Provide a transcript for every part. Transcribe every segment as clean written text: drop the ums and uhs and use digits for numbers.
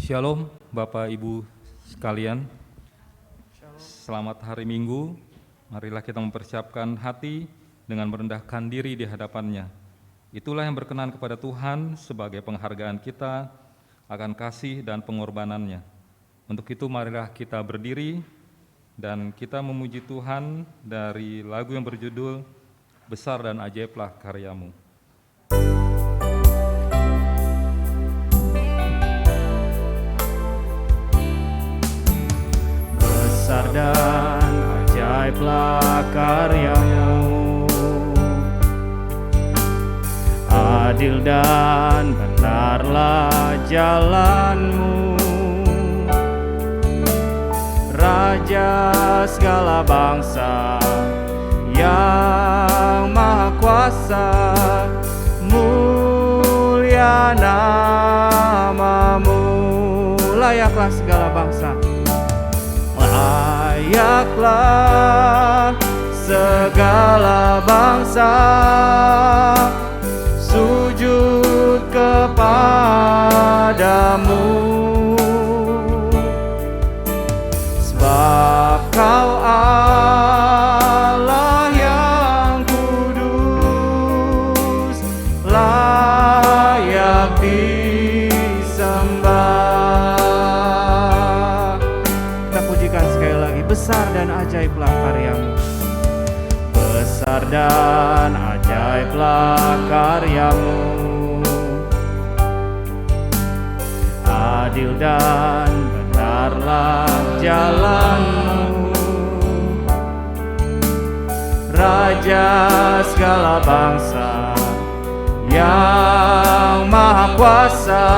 Shalom Bapak Ibu sekalian. Selamat hari Minggu. Marilah kita mempersiapkan hati dengan merendahkan diri di hadapan-Nya. Itulah yang berkenan kepada Tuhan sebagai penghargaan kita akan kasih dan pengorbanan-Nya. Untuk itu marilah kita berdiri dan kita memuji Tuhan dari lagu yang berjudul Besar dan Ajaiblah Karya-Mu. Besar dan ajaiblah karya-Mu, adil dan benarlah jalan-Mu, Raja segala bangsa yang maha kuasa, mulia nama-Mu. Layaklah segala bangsa, layaklah segala bangsa sujud kepadamu, sebab Kau Allah yang kudus, layak disembah. Kita pujikan sekali lagi, besar dan ajaiblah karya-Mu. Besar dan ajaiblah karya-Mu, adil dan benarlah jalan-Mu, Raja segala bangsa yang maha kuasa,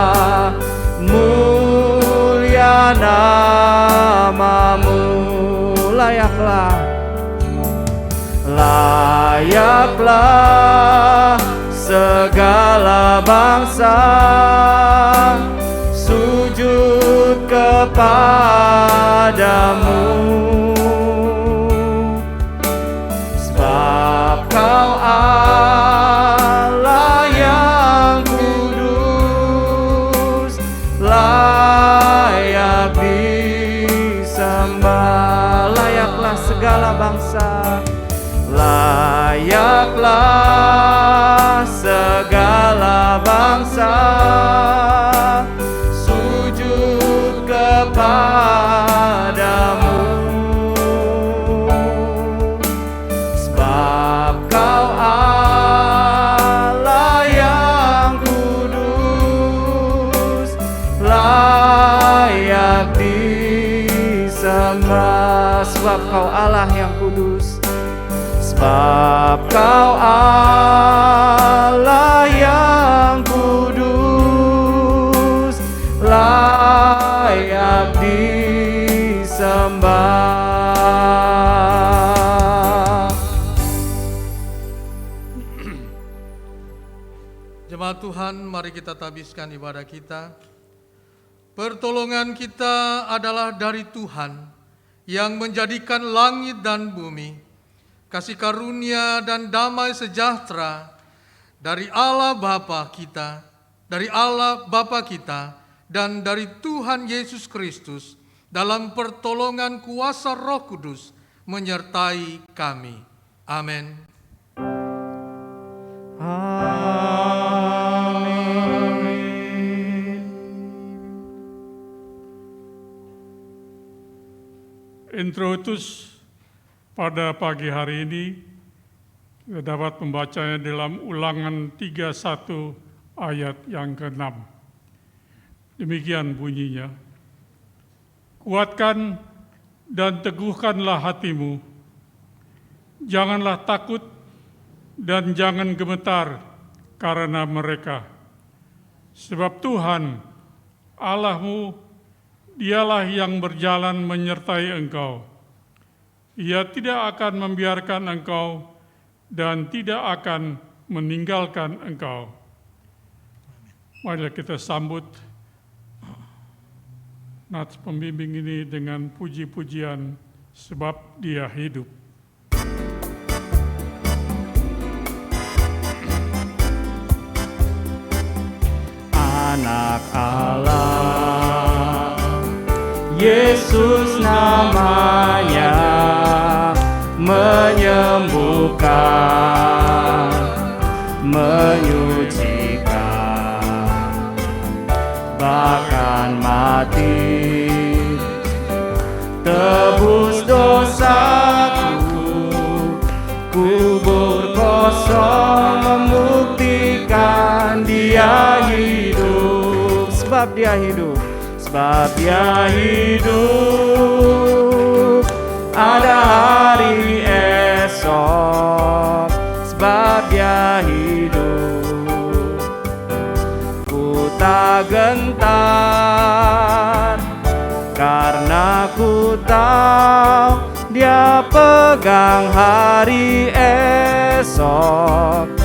mulia nama-Mu. Layaklah segala bangsa sujud kepadamu, sebab Kau Allah yang kudus, layak disembah. Layaklah segala bangsa, layaklah segala bangsa sujud kepadamu, sebab Kau Allah yang kudus, layak disembah. Sebab Kau Allah yang kudus, sebab Kau Allah yang kudus, layak disembah. Jemaat Tuhan, mari kita tabiskan ibadah kita. Pertolongan kita adalah dari Tuhan yang menjadikan langit dan bumi. Kasih karunia dan damai sejahtera dari Allah Bapa kita, dan dari Tuhan Yesus Kristus dalam pertolongan kuasa Roh Kudus menyertai kami. Amin. Introitus pada pagi hari ini kita dapat membacanya dalam Ulangan 31 ayat yang ke-6. Demikian bunyinya. Kuatkan dan teguhkanlah hatimu. Janganlah takut dan jangan gemetar karena mereka. Sebab Tuhan Allahmu, Dialah yang berjalan menyertai engkau. Ia tidak akan membiarkan engkau dan tidak akan meninggalkan engkau. Mari kita sambut nats pembimbing ini dengan puji-pujian sebab Dia hidup. Anak Allah namanya menyembuhkan, menyucikan, bahkan mati tebus dosaku. Kubur kosong membuktikan Dia hidup. Sebab Dia hidup, sebab Dia hidup. Ada hari esok, sebab Dia hidup. Ku tak gentar, karena ku tahu Dia pegang hari esok.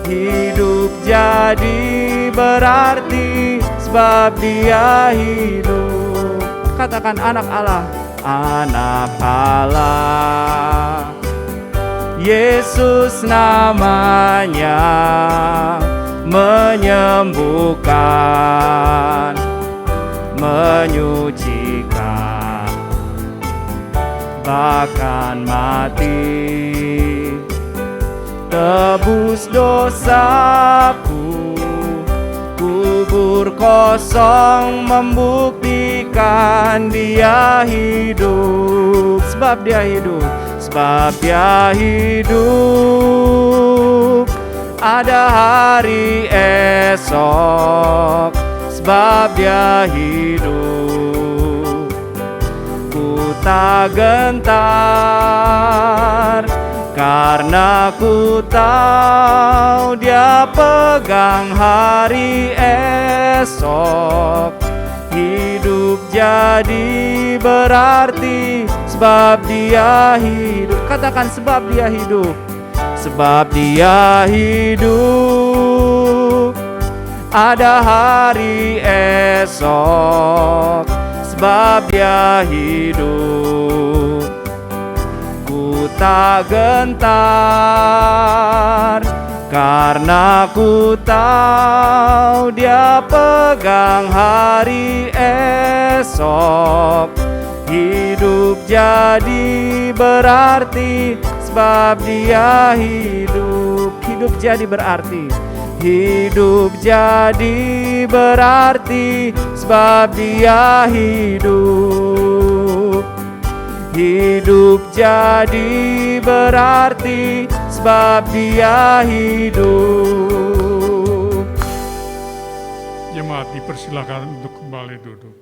Hidup jadi berarti sebab Dia hidup. Katakan anak Allah, anak Allah. Yesus namanya menyembuhkan, menyucikan, bahkan mati tebus dosaku. Kubur kosong membuktikan Dia hidup. Sebab Dia hidup, sebab Dia hidup. Ada hari esok, sebab Dia hidup. Ku tak gentar, karena ku tahu Dia pegang hari esok. Hidup jadi berarti sebab Dia hidup. Katakan sebab Dia hidup, sebab Dia hidup. Ada hari esok, sebab Dia hidup. Ku tak gentar, karena ku tahu Dia pegang hari esok. Hidup jadi berarti sebab Dia hidup. Hidup jadi berarti, hidup jadi berarti sebab Dia hidup. Hidup jadi berarti sebab Dia hidup. Jemaat dipersilakan untuk kembali duduk.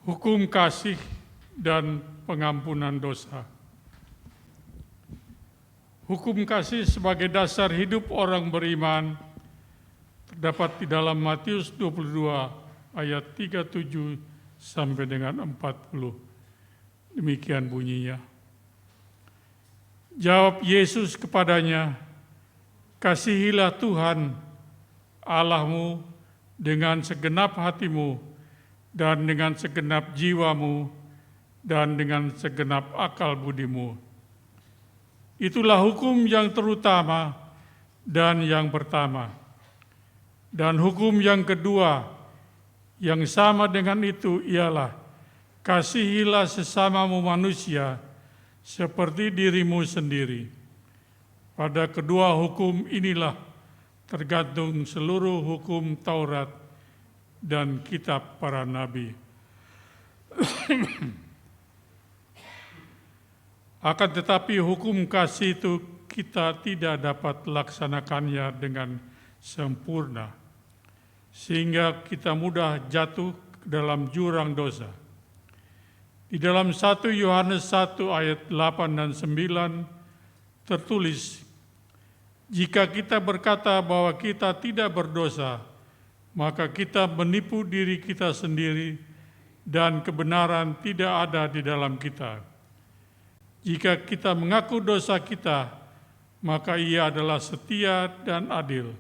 Hukum kasih dan pengampunan dosa. Hukum kasih sebagai dasar hidup orang beriman terdapat di dalam Matius 22 ayat 37 sampai dengan 40. Demikian bunyinya. Jawab Yesus kepadanya, kasihilah Tuhan Allahmu dengan segenap hatimu dan dengan segenap jiwamu dan dengan segenap akal budimu. Itulah hukum yang terutama dan yang pertama. Dan hukum yang kedua yang sama dengan itu ialah kasihilah sesamamu manusia seperti dirimu sendiri. Pada kedua hukum inilah tergantung seluruh hukum Taurat dan kitab para nabi. Akan tetapi hukum kasih itu kita tidak dapat laksanakannya dengan sempurna, sehingga kita mudah jatuh ke dalam jurang dosa. Di dalam 1 Yohanes 1 ayat 8 dan 9 tertulis, jika kita berkata bahwa kita tidak berdosa, maka kita menipu diri kita sendiri dan kebenaran tidak ada di dalam kita. Jika kita mengaku dosa kita, maka Ia adalah setia dan adil,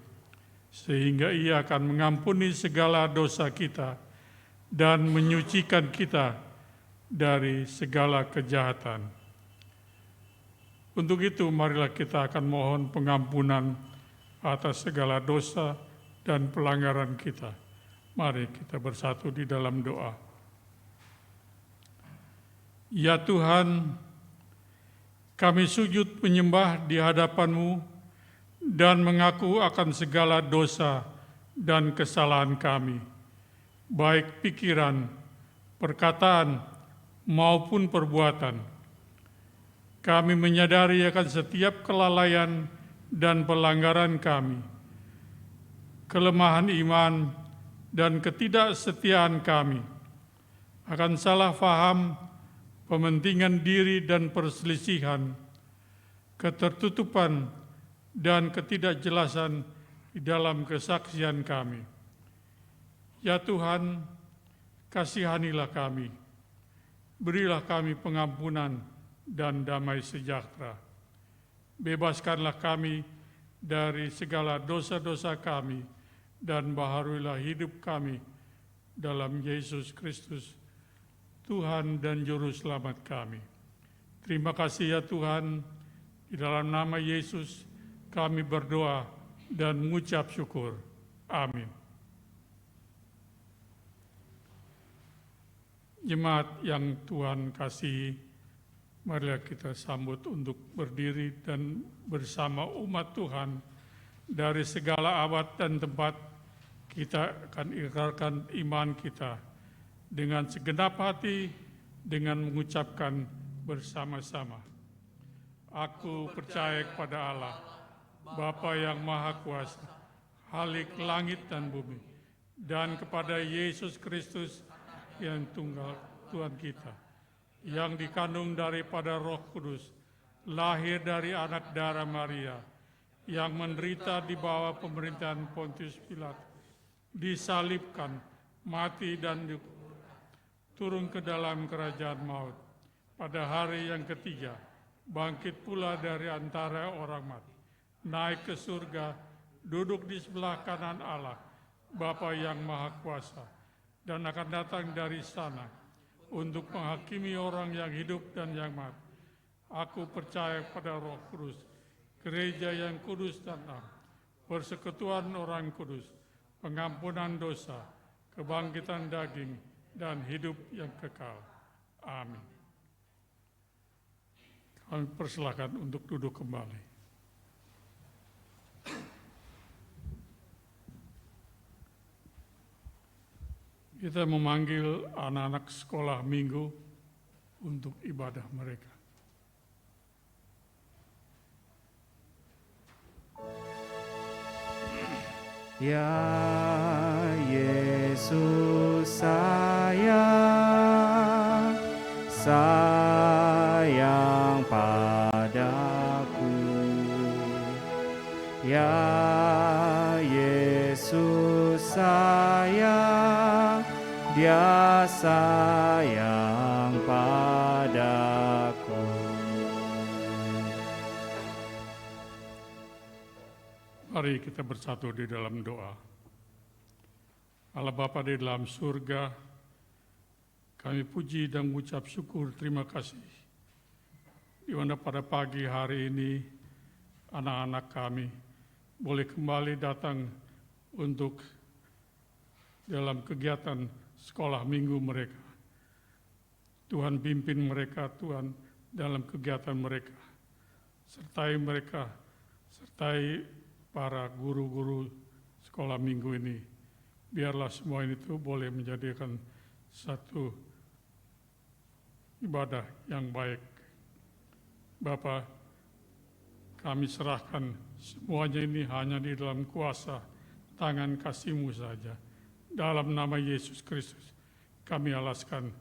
sehingga Ia akan mengampuni segala dosa kita dan menyucikan kita dari segala kejahatan. Untuk itu, marilah kita akan mohon pengampunan atas segala dosa dan pelanggaran kita. Mari kita bersatu di dalam doa. Ya Tuhan, kami sujud menyembah di hadapan-Mu dan mengaku akan segala dosa dan kesalahan kami, baik pikiran, perkataan, maupun perbuatan. Kami menyadari akan setiap kelalaian dan pelanggaran kami, kelemahan iman dan ketidaksetiaan kami, akan salah faham, pementingan diri dan perselisihan, ketertutupan dan ketidakjelasan di dalam kesaksian kami. Ya Tuhan, kasihanilah kami, berilah kami pengampunan dan damai sejahtera. Bebaskanlah kami dari segala dosa-dosa kami dan baharuilah hidup kami dalam Yesus Kristus, Tuhan dan Juru Selamat kami. Terima kasih ya Tuhan, di dalam nama Yesus kami berdoa dan mengucap syukur. Amin. Jemaat yang Tuhan kasihi, marilah kita sambut untuk berdiri dan bersama umat Tuhan dari segala abad dan tempat kita akan ikrarkan iman kita dengan segenap hati dengan mengucapkan bersama-sama. Aku percaya kepada Allah, Bapa yang Maha Kuasa, Khalik langit dan bumi, dan kepada Yesus Kristus yang tunggal Tuhan kita, yang dikandung daripada Roh Kudus, lahir dari anak darah Maria, yang menderita di bawah pemerintahan Pontius Pilatus, disalibkan, mati dan turun ke dalam kerajaan maut. Pada hari yang ketiga, bangkit pula dari antara orang mati, naik ke surga, duduk di sebelah kanan Allah, Bapa yang Maha Kuasa, dan akan datang dari sana untuk menghakimi orang yang hidup dan yang mati. Aku percaya pada Roh Kudus, gereja yang kudus dan am, persekutuan orang kudus, pengampunan dosa, kebangkitan daging, dan hidup yang kekal. Amin. Kami persilakan untuk duduk kembali. Kita memanggil anak-anak sekolah minggu untuk ibadah mereka. Ya Yesus sayang, sayang padaku. Ya Yesus sayang, Dia sayang padaku. Mari kita bersatu di dalam doa. Allah Bapa di dalam surga, kami puji dan mengucap syukur terima kasih, di mana pada pagi hari ini anak-anak kami boleh kembali datang untuk dalam kegiatan sekolah minggu mereka. Tuhan pimpin mereka, Tuhan, dalam kegiatan mereka. Sertai mereka, sertai para guru-guru sekolah minggu ini. Biarlah semua itu boleh menjadikan satu ibadah yang baik. Bapa, kami serahkan semuanya ini hanya di dalam kuasa tangan kasih-Mu saja. Dalam nama Yesus Kristus, kami alaskan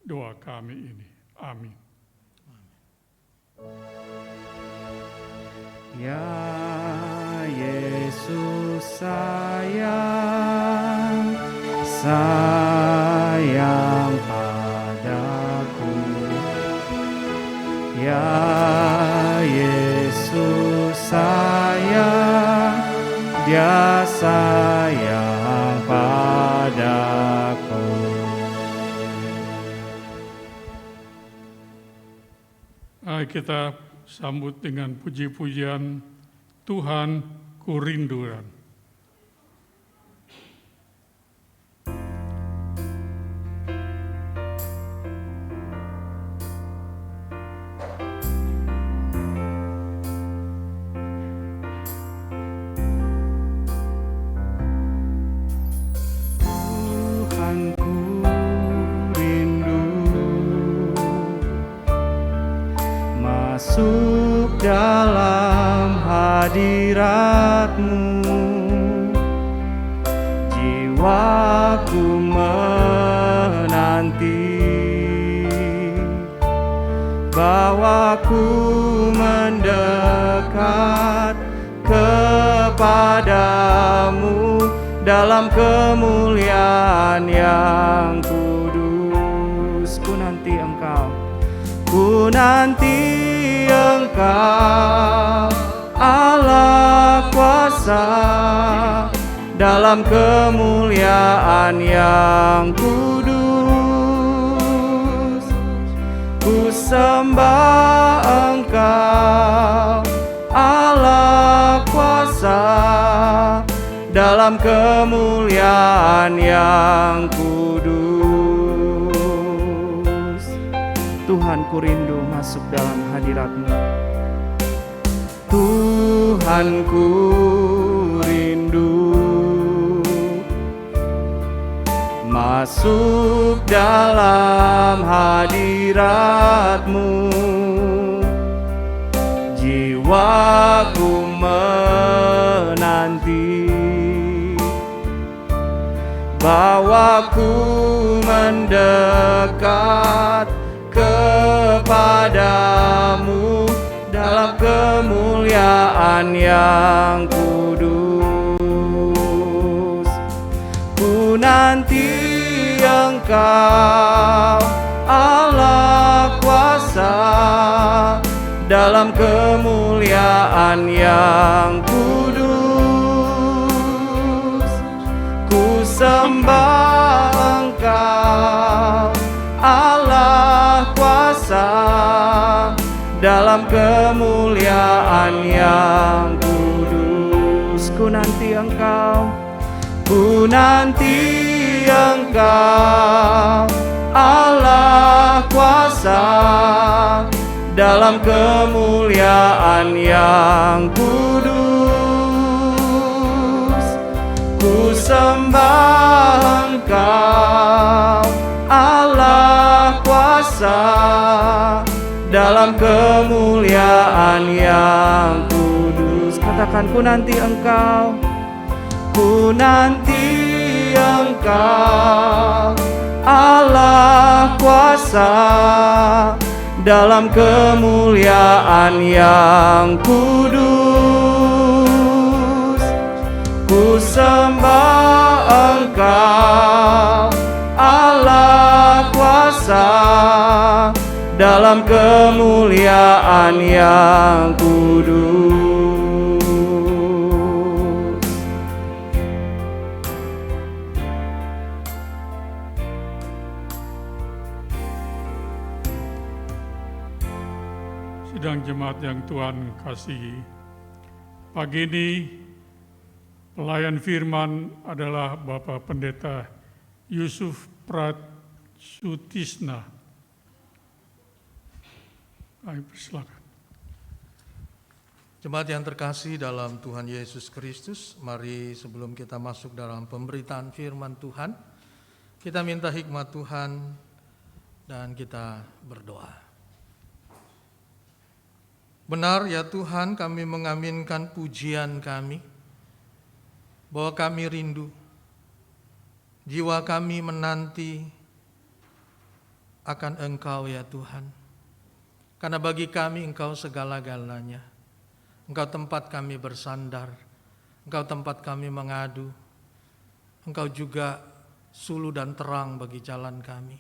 doa kami ini. Amin. Ya Yesus sayang, sayang padaku. Ya Yesus sayang, Dia sayang padaku. Mari kita sambut dengan puji-pujian Tuhan ku rindukan. masuk dalam hadirat-Mu. Jiwaku menanti, bawaku mendekat kepadamu dalam kemuliaan yang kudus. Ku nanti Engkau, ku nanti Engkau, Allah kuasa, dalam kemuliaan yang kudus. Ku sembah Engkau, Allah kuasa, dalam kemuliaan yang kudus. Tuhan, ku rindu masuk dalam hadirat-Mu. Tuhan, ku rindu masuk dalam hadirat-Mu. Jiwaku menanti, bawaku mendekat kepadamu dalam kemuliaan yang kudus. Ku nanti Engkau, Allah kuasa, dalam kemuliaan yang kudus. Ku sembah Engkau, Allah kuasa, dalam kemuliaan yang kudus. Ku nanti Engkau, ku nanti Engkau, Allah kuasa, dalam kemuliaan yang kudus. Ku sembah Engkau, Allah kuasa, dalam kemuliaan yang kudus. Katakan, ku nanti Engkau, ku nanti Engkau, Allah kuasa, dalam kemuliaan yang kudus. Ku sembah Engkau, Allah kuasa, dalam kemuliaan yang kudus. Sidang jemaat yang Tuhan kasihi, pagi ini pelayan firman adalah Bapak Pendeta Yusuf Prasutisna. Ayo, persilakan. Jemaat yang terkasih dalam Tuhan Yesus Kristus, mari sebelum kita masuk dalam pemberitaan firman Tuhan, kita minta hikmat Tuhan dan kita berdoa. Benar ya Tuhan, kami mengaminkan pujian kami, bahwa kami rindu, jiwa kami menanti akan Engkau ya Tuhan. Karena bagi kami Engkau segala-galanya. Engkau tempat kami bersandar, Engkau tempat kami mengadu, Engkau juga sulu dan terang bagi jalan kami.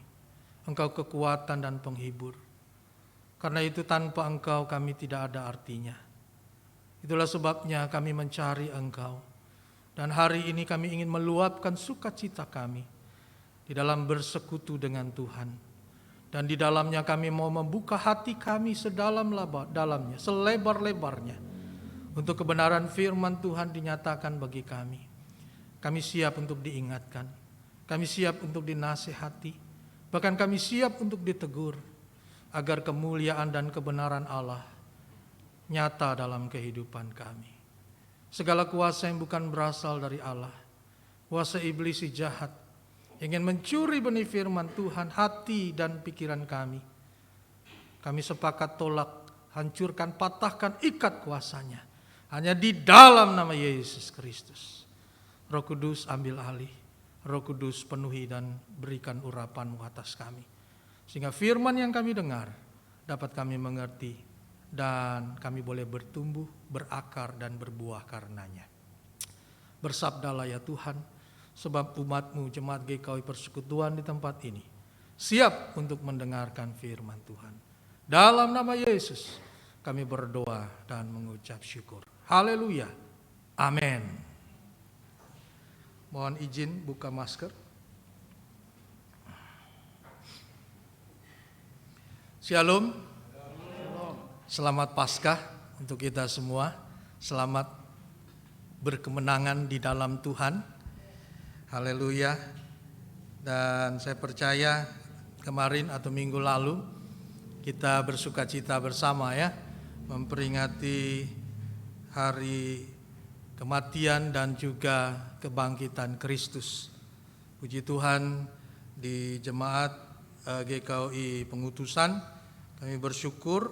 Engkau kekuatan dan penghibur. Karena itu tanpa Engkau kami tidak ada artinya. Itulah sebabnya kami mencari Engkau. Dan hari ini kami ingin meluapkan sukacita kami di dalam bersekutu dengan Tuhan. Dan di dalamnya kami mau membuka hati kami sedalam-dalamnya, selebar-lebarnya. Untuk kebenaran firman Tuhan dinyatakan bagi kami. Kami siap untuk diingatkan. Kami siap untuk dinasihati. Bahkan kami siap untuk ditegur. Agar kemuliaan dan kebenaran Allah nyata dalam kehidupan kami. Segala kuasa yang bukan berasal dari Allah, kuasa iblis si jahat, ingin mencuri benih firman Tuhan, hati dan pikiran kami. Kami sepakat tolak hancurkan, patahkan, ikat kuasanya. Hanya di dalam nama Yesus Kristus. Roh Kudus ambil alih, Roh Kudus penuhi dan berikan urapan-Mu atas kami. Sehingga firman yang kami dengar dapat kami mengerti dan kami boleh bertumbuh, berakar dan berbuah karenanya. Bersabdalah ya Tuhan, sebab umat-Mu jemaat GKI Persekutuan di tempat ini siap untuk mendengarkan firman Tuhan. Dalam nama Yesus kami berdoa dan mengucap syukur. Haleluya. Amin. Mohon izin buka masker. Shalom. Selamat Paskah untuk kita semua. Selamat berkemenangan di dalam Tuhan. Haleluya. Dan saya percaya kemarin atau minggu lalu kita bersukacita bersama ya, memperingati hari kematian dan juga kebangkitan Kristus. Puji Tuhan, di jemaat GKI Pengutusan kami bersyukur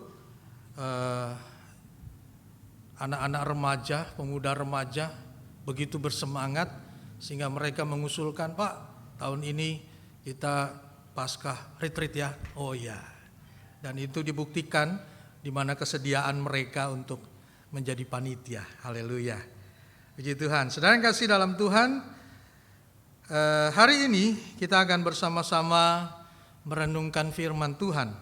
anak-anak remaja, pemuda remaja begitu bersemangat sehingga mereka mengusulkan, Pak, tahun ini kita Paskah retreat ya. Oh ya. Dan itu dibuktikan di mana kesediaan mereka untuk menjadi panitia. Haleluya. Puji Tuhan. Saudara yang kasih dalam Tuhan, hari ini kita akan bersama-sama merenungkan firman Tuhan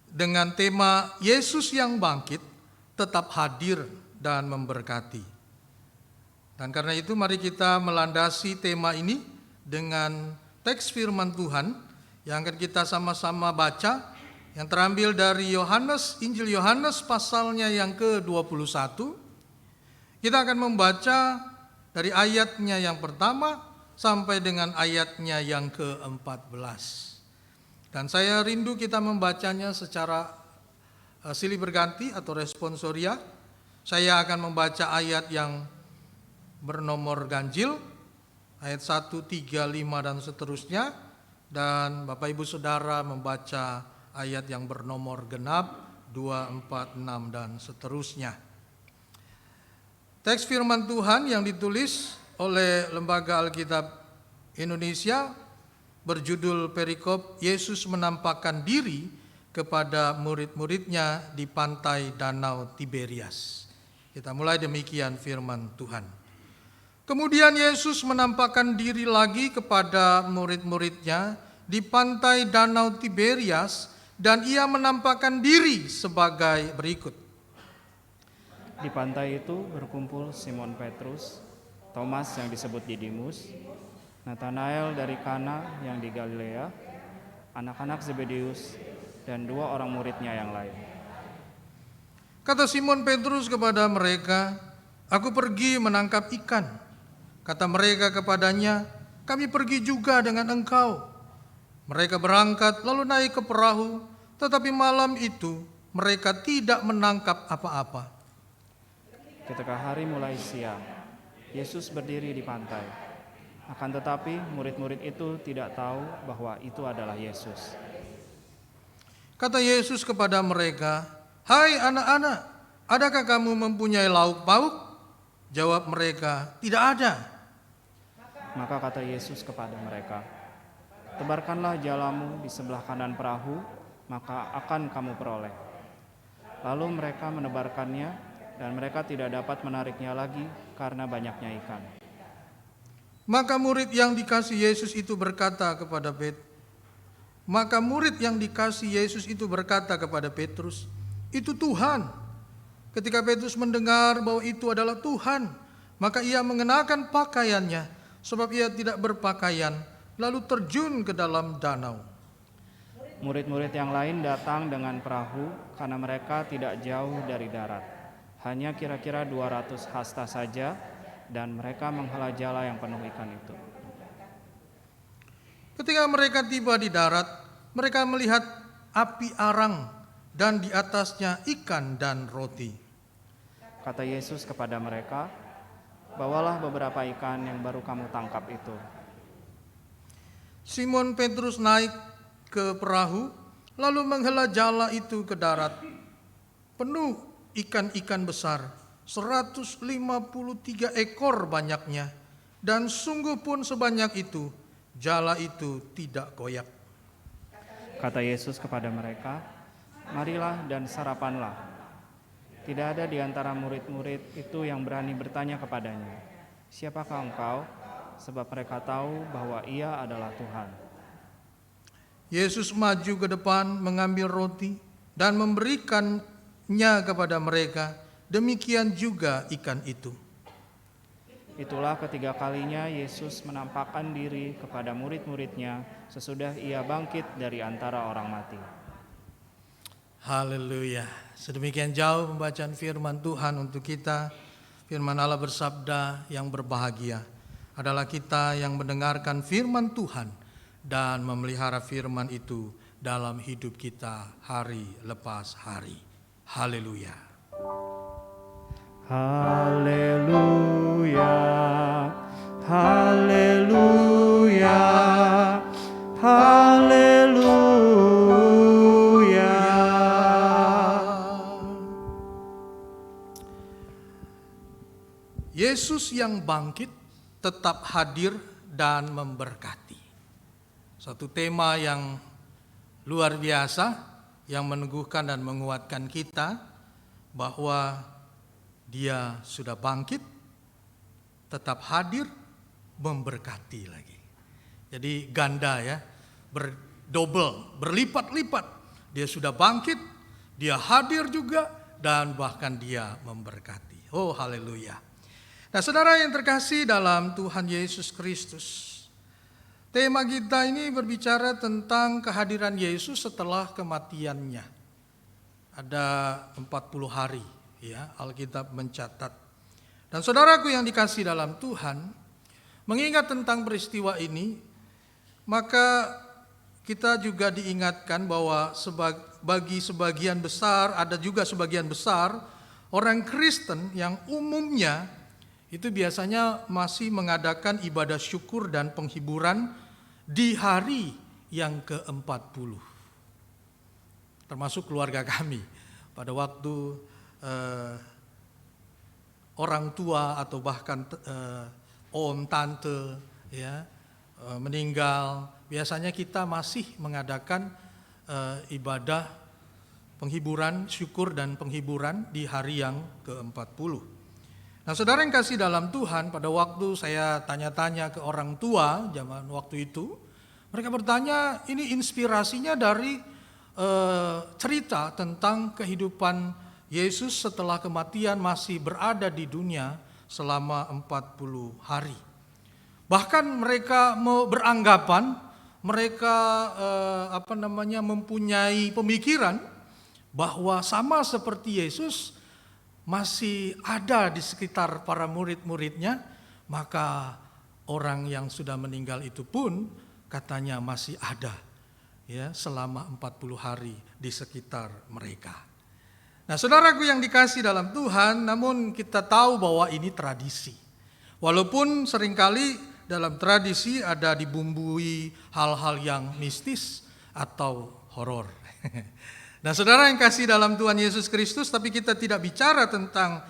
dengan tema Yesus yang bangkit tetap hadir dan memberkati. Dan karena itu mari kita melandasi tema ini dengan teks firman Tuhan yang akan kita sama-sama baca, yang terambil dari Injil Yohanes pasalnya yang ke-21. Kita akan membaca dari ayatnya yang pertama sampai dengan ayatnya yang ke-14. Dan saya rindu kita membacanya secara silih berganti atau responsoria. Saya akan membaca ayat yang bernomor ganjil, ayat 1, 3, 5 dan seterusnya. Dan Bapak Ibu Saudara membaca ayat yang bernomor genap 2, 4, 6 dan seterusnya. Teks firman Tuhan yang ditulis oleh Lembaga Alkitab Indonesia berjudul perikop Yesus menampakkan diri kepada murid-muridnya di pantai Danau Tiberias. Kita mulai demikian firman Tuhan. Kemudian Yesus menampakkan diri lagi kepada murid-muridnya di pantai Danau Tiberias dan ia menampakkan diri sebagai berikut. Di pantai itu berkumpul Simon Petrus, Thomas yang disebut Didimus, Nathanael dari Kana yang di Galilea, anak-anak Zebedeus, dan 2 orang muridnya yang lain. Kata Simon Petrus kepada mereka, "Aku pergi menangkap ikan." Kata mereka kepadanya, "Kami pergi juga dengan engkau." Mereka berangkat lalu naik ke perahu, tetapi malam itu mereka tidak menangkap apa-apa. Ketika hari mulai siang, Yesus berdiri di pantai. Akan tetapi murid-murid itu tidak tahu bahwa itu adalah Yesus. Kata Yesus kepada mereka, "Hai anak-anak, adakah kamu mempunyai lauk pauk?" Jawab mereka, "Tidak ada." Maka kata Yesus kepada mereka, "Tebarkanlah jalamu di sebelah kanan perahu, maka akan kamu peroleh." Lalu mereka menebarkannya, dan mereka tidak dapat menariknya lagi karena banyaknya ikan. Maka murid yang dikasih Yesus itu berkata kepada Petrus, "Itu Tuhan." Ketika Petrus mendengar bahwa itu adalah Tuhan, maka ia mengenakan pakaiannya, sebab ia tidak berpakaian, lalu terjun ke dalam danau. Murid-murid yang lain datang dengan perahu karena mereka tidak jauh dari darat, hanya kira-kira 200 hasta saja, dan mereka menghela jala yang penuh ikan itu. Ketika mereka tiba di darat, mereka melihat api arang dan di atasnya ikan dan roti. Kata Yesus kepada mereka, "Bawalah beberapa ikan yang baru kamu tangkap itu." Simon Petrus naik ke perahu, lalu menghela jala itu ke darat, penuh ikan-ikan besar, 153 ekor banyaknya, dan sungguh pun sebanyak itu, jala itu tidak koyak. Kata Yesus kepada mereka, marilah dan sarapanlah. Tidak ada di antara murid-murid itu yang berani bertanya kepadanya, siapakah engkau? Sebab mereka tahu bahwa ia adalah Tuhan. Yesus maju ke depan mengambil roti dan memberikannya kepada mereka, demikian juga ikan itu. Itulah ketiga kalinya Yesus menampakkan diri kepada murid-muridnya sesudah ia bangkit dari antara orang mati. Haleluya. Sedemikian jauh pembacaan firman Tuhan untuk kita. Firman Allah bersabda, yang berbahagia adalah kita yang mendengarkan firman Tuhan dan memelihara firman itu dalam hidup kita hari lepas hari. Haleluya. Haleluya, haleluya, haleluya. Yesus yang bangkit tetap hadir dan memberkati. Satu tema yang luar biasa yang meneguhkan dan menguatkan kita bahwa Dia sudah bangkit, tetap hadir, memberkati lagi. Jadi ganda ya, berdobel, berlipat-lipat. Dia sudah bangkit, Dia hadir juga, dan bahkan Dia memberkati. Oh haleluya. Nah saudara yang terkasih dalam Tuhan Yesus Kristus, tema kita ini berbicara tentang kehadiran Yesus setelah kematiannya. Ada 40 hari ya, Alkitab mencatat. Dan saudaraku yang dikasih dalam Tuhan, mengingat tentang peristiwa ini, maka kita juga diingatkan bahwa bagi sebagian besar, ada juga sebagian besar orang Kristen yang umumnya itu biasanya masih mengadakan ibadah syukur dan penghiburan di hari yang ke-40. Termasuk keluarga kami. Pada waktu orang tua atau bahkan om, tante ya meninggal, biasanya kita masih mengadakan ibadah penghiburan, syukur dan penghiburan di hari yang ke-40. Nah saudara yang kasih dalam Tuhan, pada waktu saya tanya-tanya ke orang tua zaman waktu itu, mereka bertanya ini inspirasinya dari cerita tentang kehidupan Yesus setelah kematian masih berada di dunia selama 40 hari. Bahkan mereka beranggapan, mereka mempunyai pemikiran bahwa sama seperti Yesus masih ada di sekitar para murid-muridnya, maka orang yang sudah meninggal itu pun katanya masih ada ya selama 40 hari di sekitar mereka. Nah saudaraku yang dikasih dalam Tuhan, namun kita tahu bahwa ini tradisi. Walaupun seringkali dalam tradisi ada dibumbui hal-hal yang mistis atau horor. Nah saudara yang kasih dalam Tuhan Yesus Kristus, tapi kita tidak bicara tentang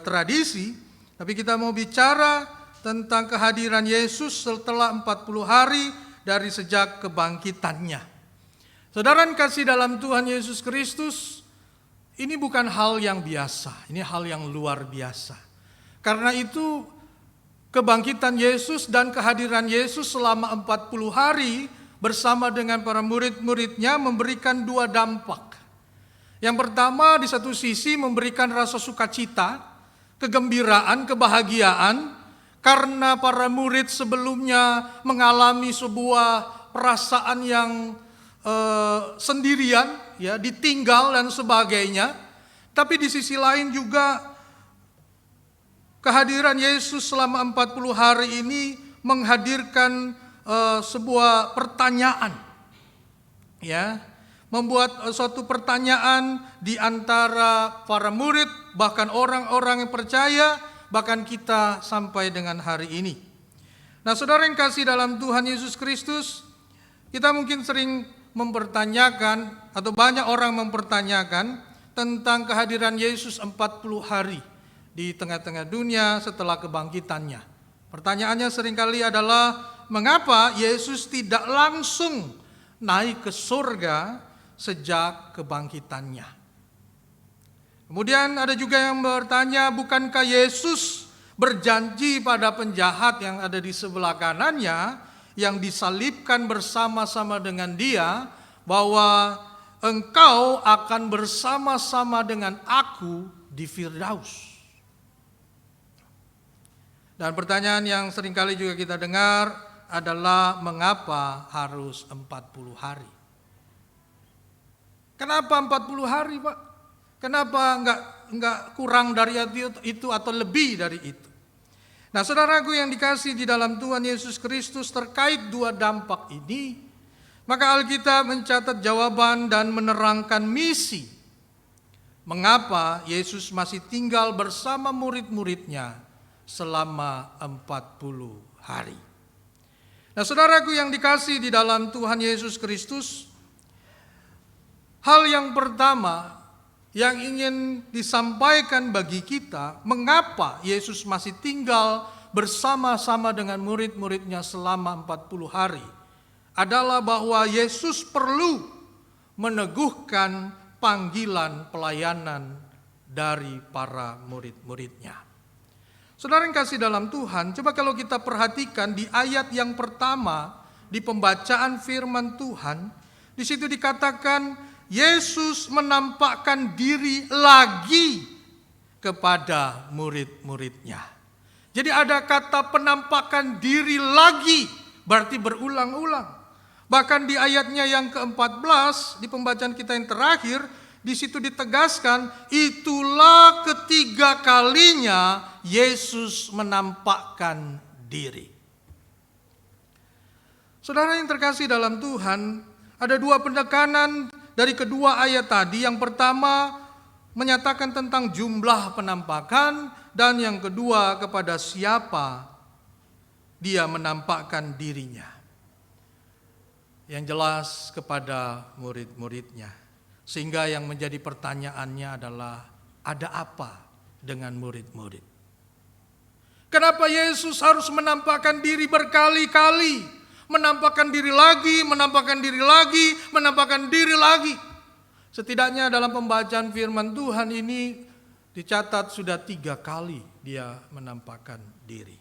tradisi, tapi kita mau bicara tentang kehadiran Yesus setelah 40 hari dari sejak kebangkitannya. Saudara yang kasih dalam Tuhan Yesus Kristus, ini bukan hal yang biasa, ini hal yang luar biasa. Karena itu kebangkitan Yesus dan kehadiran Yesus selama 40 hari bersama dengan para murid-muridnya memberikan dua dampak. Yang pertama, di satu sisi memberikan rasa sukacita, kegembiraan, kebahagiaan, karena para murid sebelumnya mengalami sebuah perasaan yang sendirian, ya, ditinggal dan sebagainya. Tapi di sisi lain juga kehadiran Yesus selama 40 hari ini menghadirkan sebuah pertanyaan, ya, membuat suatu pertanyaan di antara para murid, bahkan orang-orang yang percaya, bahkan kita sampai dengan hari ini. Nah, saudara yang kasih dalam Tuhan Yesus Kristus, kita mungkin sering mempertanyakan atau banyak orang mempertanyakan tentang kehadiran Yesus 40 hari di tengah-tengah dunia setelah kebangkitannya. Pertanyaannya seringkali adalah mengapa Yesus tidak langsung naik ke surga sejak kebangkitannya. Kemudian ada juga yang bertanya, bukankah Yesus berjanji pada penjahat yang ada di sebelah kanannya yang disalibkan bersama-sama dengan dia bahwa engkau akan bersama-sama dengan aku di Firdaus. Dan pertanyaan yang seringkali juga kita dengar adalah mengapa harus 40 hari? Kenapa 40 hari, Pak? Kenapa enggak kurang dari itu atau lebih dari itu? Nah, saudaraku yang dikasihi di dalam Tuhan Yesus Kristus, terkait dua dampak ini, maka Alkitab mencatat jawaban dan menerangkan misi mengapa Yesus masih tinggal bersama murid-muridnya selama 40 hari. Nah, saudaraku yang dikasihi di dalam Tuhan Yesus Kristus, hal yang pertama yang ingin disampaikan bagi kita, mengapa Yesus masih tinggal bersama-sama dengan murid-muridnya selama 40 hari, adalah bahwa Yesus perlu meneguhkan panggilan pelayanan dari para murid-muridnya. Saudara yang kasih dalam Tuhan, coba kalau kita perhatikan di ayat yang pertama di pembacaan firman Tuhan, di situ dikatakan Yesus menampakkan diri lagi kepada murid-muridnya. Jadi ada kata penampakan diri lagi, berarti berulang-ulang. Bahkan di ayatnya yang ke-14, di pembacaan kita yang terakhir, di situ ditegaskan, itulah ketiga kalinya Yesus menampakkan diri. Saudara yang terkasih dalam Tuhan, ada dua penekanan dari kedua ayat tadi. Yang pertama menyatakan tentang jumlah penampakan, dan yang kedua kepada siapa dia menampakkan dirinya. Yang jelas kepada murid-muridnya. Sehingga yang menjadi pertanyaannya adalah, ada apa dengan murid-murid? Kenapa Yesus harus menampakkan diri berkali-kali? Menampakkan diri lagi, menampakkan diri lagi, menampakkan diri lagi. Setidaknya dalam pembacaan firman Tuhan ini dicatat sudah 3 kali dia menampakkan diri.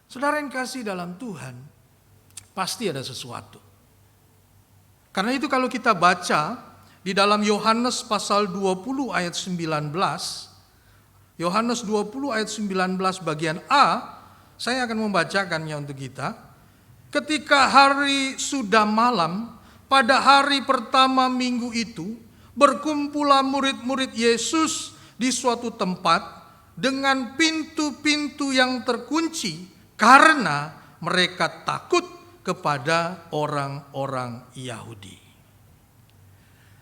Saudara yang kasih dalam Tuhan, pasti ada sesuatu. Karena itu kalau kita baca di dalam Yohanes pasal 20 ayat 19, Yohanes 20 ayat 19 bagian A, saya akan membacakannya untuk kita. Ketika hari sudah malam, pada hari pertama minggu itu, berkumpulah murid-murid Yesus di suatu tempat dengan pintu-pintu yang terkunci karena mereka takut kepada orang-orang Yahudi.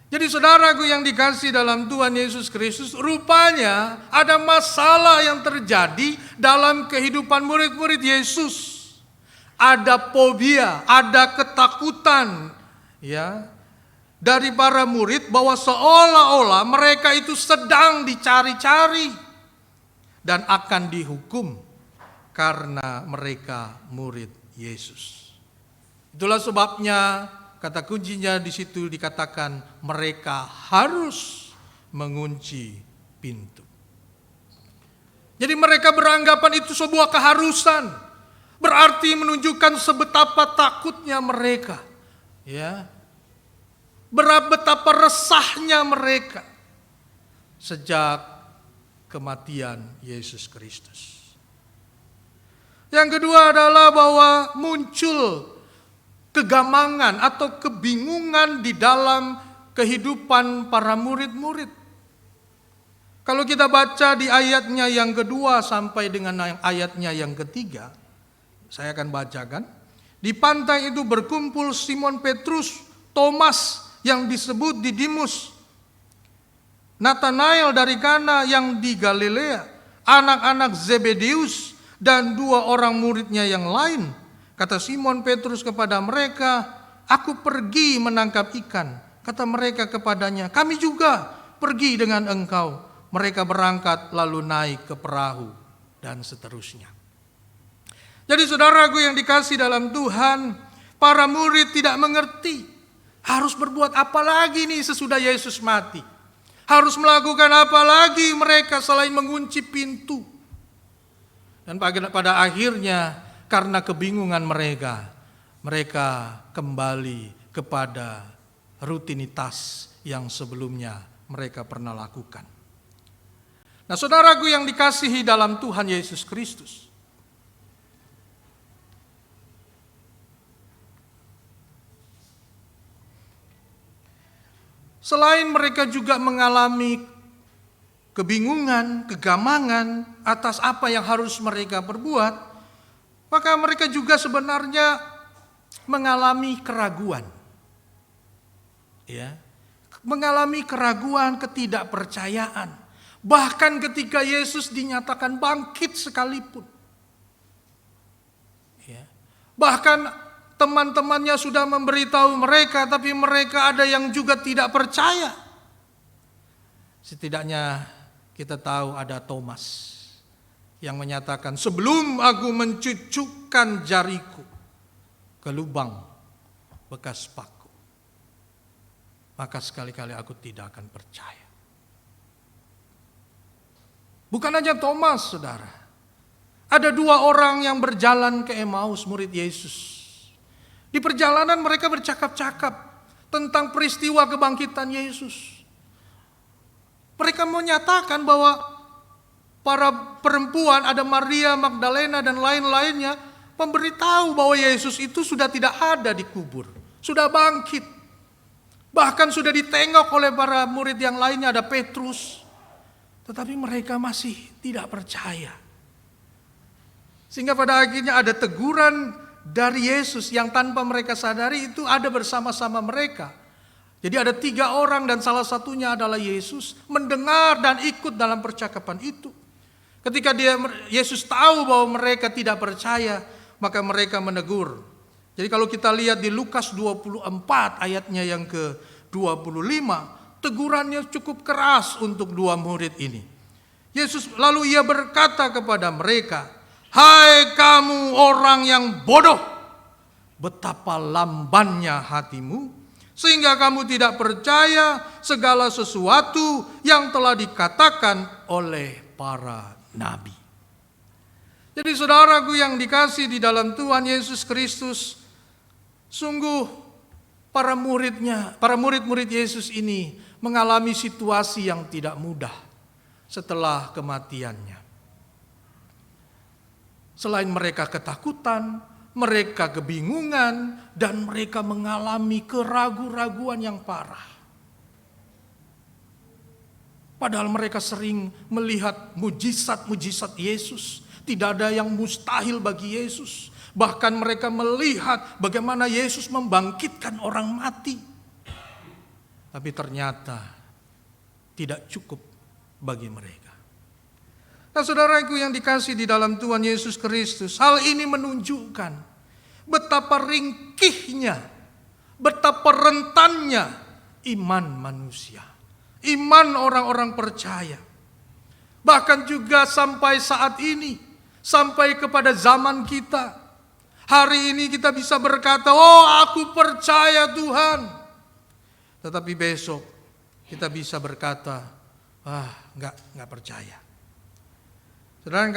Jadi saudaraku yang dikasihi dalam Tuhan Yesus Kristus, rupanya ada masalah yang terjadi dalam kehidupan murid-murid Yesus. Ada fobia, ada ketakutan ya dari para murid bahwa seolah-olah mereka itu sedang dicari-cari dan akan dihukum karena mereka murid Yesus. Itulah sebabnya kata kuncinya di situ dikatakan mereka harus mengunci pintu. Jadi mereka beranggapan itu sebuah keharusan. Berarti menunjukkan sebetapa takutnya mereka, ya, betapa resahnya mereka sejak kematian Yesus Kristus. Yang kedua adalah bahwa muncul kegamangan atau kebingungan di dalam kehidupan para murid-murid. Kalau kita baca di ayatnya yang kedua sampai dengan ayatnya yang ketiga, saya akan bacakan. Di pantai itu berkumpul Simon Petrus, Thomas yang disebut Didimus, Nathanael dari Kana yang di Galilea, anak-anak Zebedeus, dan 2 orang muridnya yang lain. Kata Simon Petrus kepada mereka, aku pergi menangkap ikan. Kata mereka kepadanya, kami juga pergi dengan engkau. Mereka berangkat lalu naik ke perahu dan seterusnya. Jadi saudaraku yang dikasih dalam Tuhan, para murid tidak mengerti harus berbuat apa lagi nih sesudah Yesus mati. Harus melakukan apa lagi mereka selain mengunci pintu. Dan pada akhirnya karena kebingungan mereka kembali kepada rutinitas yang sebelumnya mereka pernah lakukan. Nah, saudaraku yang dikasihi dalam Tuhan Yesus Kristus, selain mereka juga mengalami kebingungan, kegamangan atas apa yang harus mereka perbuat, maka mereka juga sebenarnya mengalami keraguan. Ya, mengalami keraguan, ketidakpercayaan. Bahkan ketika Yesus dinyatakan bangkit sekalipun. Ya. Bahkan teman-temannya sudah memberitahu mereka, tapi mereka ada yang juga tidak percaya. Setidaknya kita tahu ada Thomas yang menyatakan, sebelum aku mencucukkan jariku ke lubang bekas paku, maka sekali-kali aku tidak akan percaya. Bukan hanya Thomas, saudara. Ada 2 orang yang berjalan ke Emmaus, murid Yesus. Di perjalanan mereka bercakap-cakap tentang peristiwa kebangkitan Yesus. Mereka menyatakan bahwa para perempuan, ada Maria Magdalena dan lain-lainnya, memberitahu bahwa Yesus itu sudah tidak ada di kubur, sudah bangkit. Bahkan sudah ditengok oleh para murid yang lainnya, ada Petrus. Tetapi mereka masih tidak percaya. Sehingga pada akhirnya ada teguran dari Yesus yang tanpa mereka sadari itu ada bersama-sama mereka. Jadi ada 3 orang dan salah satunya adalah Yesus mendengar dan ikut dalam percakapan itu. Ketika Yesus tahu bahwa mereka tidak percaya, maka mereka menegur. Jadi kalau kita lihat di Lukas 24 ayatnya yang ke-25, tegurannya cukup keras untuk 2 murid ini. Yesus lalu ia berkata kepada mereka, hai kamu orang yang bodoh, betapa lambannya hatimu, sehingga kamu tidak percaya segala sesuatu yang telah dikatakan oleh para nabi. Jadi saudaraku yang dikasih di dalam Tuhan Yesus Kristus, sungguh para murid-murid Yesus ini mengalami situasi yang tidak mudah setelah kematiannya. Selain mereka ketakutan, mereka kebingungan, dan mereka mengalami keraguan-raguan yang parah. Padahal mereka sering melihat mujizat-mujizat Yesus. Tidak ada yang mustahil bagi Yesus. Bahkan mereka melihat bagaimana Yesus membangkitkan orang mati. Tapi ternyata tidak cukup bagi mereka. Nah, saudaraku yang dikasih di dalam Tuhan Yesus Kristus, hal ini menunjukkan betapa ringkihnya, betapa rentannya iman manusia, iman orang-orang percaya. Bahkan juga sampai saat ini, sampai kepada zaman kita, hari ini kita bisa berkata, oh aku percaya Tuhan. Tetapi besok kita bisa berkata, enggak percaya. Saudara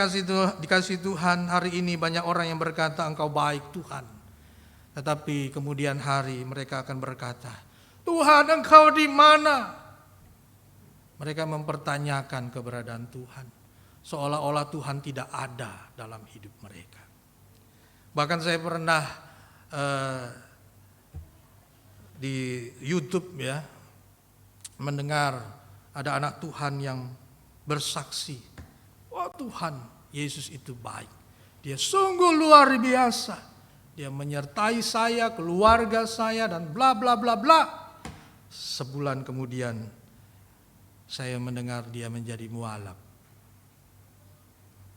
dikasih Tuhan, hari ini banyak orang yang berkata engkau baik Tuhan. Tetapi kemudian hari mereka akan berkata, Tuhan engkau di mana? Mereka mempertanyakan keberadaan Tuhan. Seolah-olah Tuhan tidak ada dalam hidup mereka. Bahkan saya pernah di YouTube ya, mendengar ada anak Tuhan yang bersaksi, oh Tuhan, Yesus itu baik. Dia sungguh luar biasa. Dia menyertai saya, keluarga saya, dan bla bla bla bla. Sebulan kemudian saya mendengar dia menjadi mualaf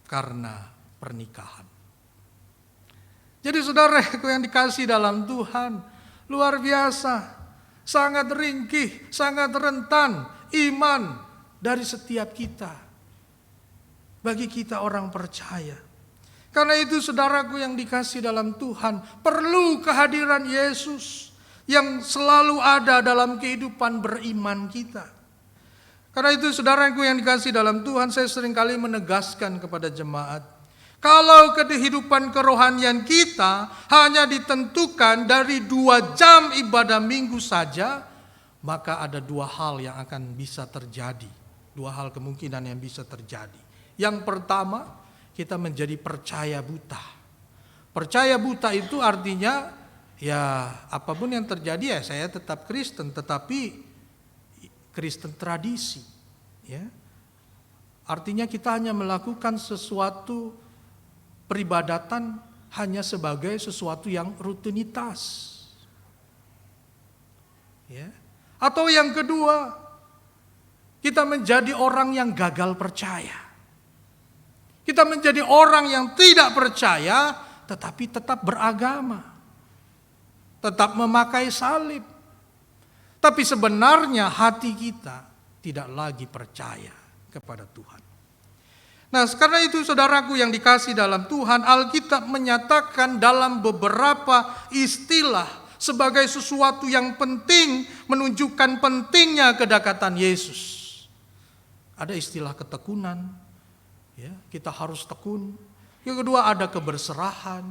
karena pernikahan. Jadi saudaraku yang dikasih dalam Tuhan, Luar biasa, sangat ringkih, sangat rentan iman dari setiap kita. Bagi kita orang percaya. Karena itu saudaraku yang dikasih dalam Tuhan, perlu kehadiran Yesus yang selalu ada dalam kehidupan beriman kita. Karena itu saudaraku yang dikasih dalam Tuhan, saya seringkali menegaskan kepada jemaat, kalau kehidupan kerohanian kita hanya ditentukan dari 2 jam ibadah minggu saja, maka ada 2 hal yang akan bisa terjadi. 2 hal kemungkinan yang bisa terjadi. Yang pertama, kita menjadi percaya buta. Percaya buta itu artinya, ya apapun yang terjadi ya saya tetap Kristen, tetapi Kristen tradisi. Ya. Artinya kita hanya melakukan sesuatu peribadatan hanya sebagai sesuatu yang rutinitas. Ya. Atau yang kedua, kita menjadi orang yang gagal percaya. Kita menjadi orang yang tidak percaya tetapi tetap beragama. Tetap memakai salib. Tapi sebenarnya hati kita tidak lagi percaya kepada Tuhan. Nah, karena itu saudaraku yang dikasih dalam Tuhan, Alkitab menyatakan dalam beberapa istilah sebagai sesuatu yang penting, menunjukkan pentingnya kedekatan Yesus. Ada istilah ketekunan, ya, kita harus tekun. Yang kedua ada keberserahan,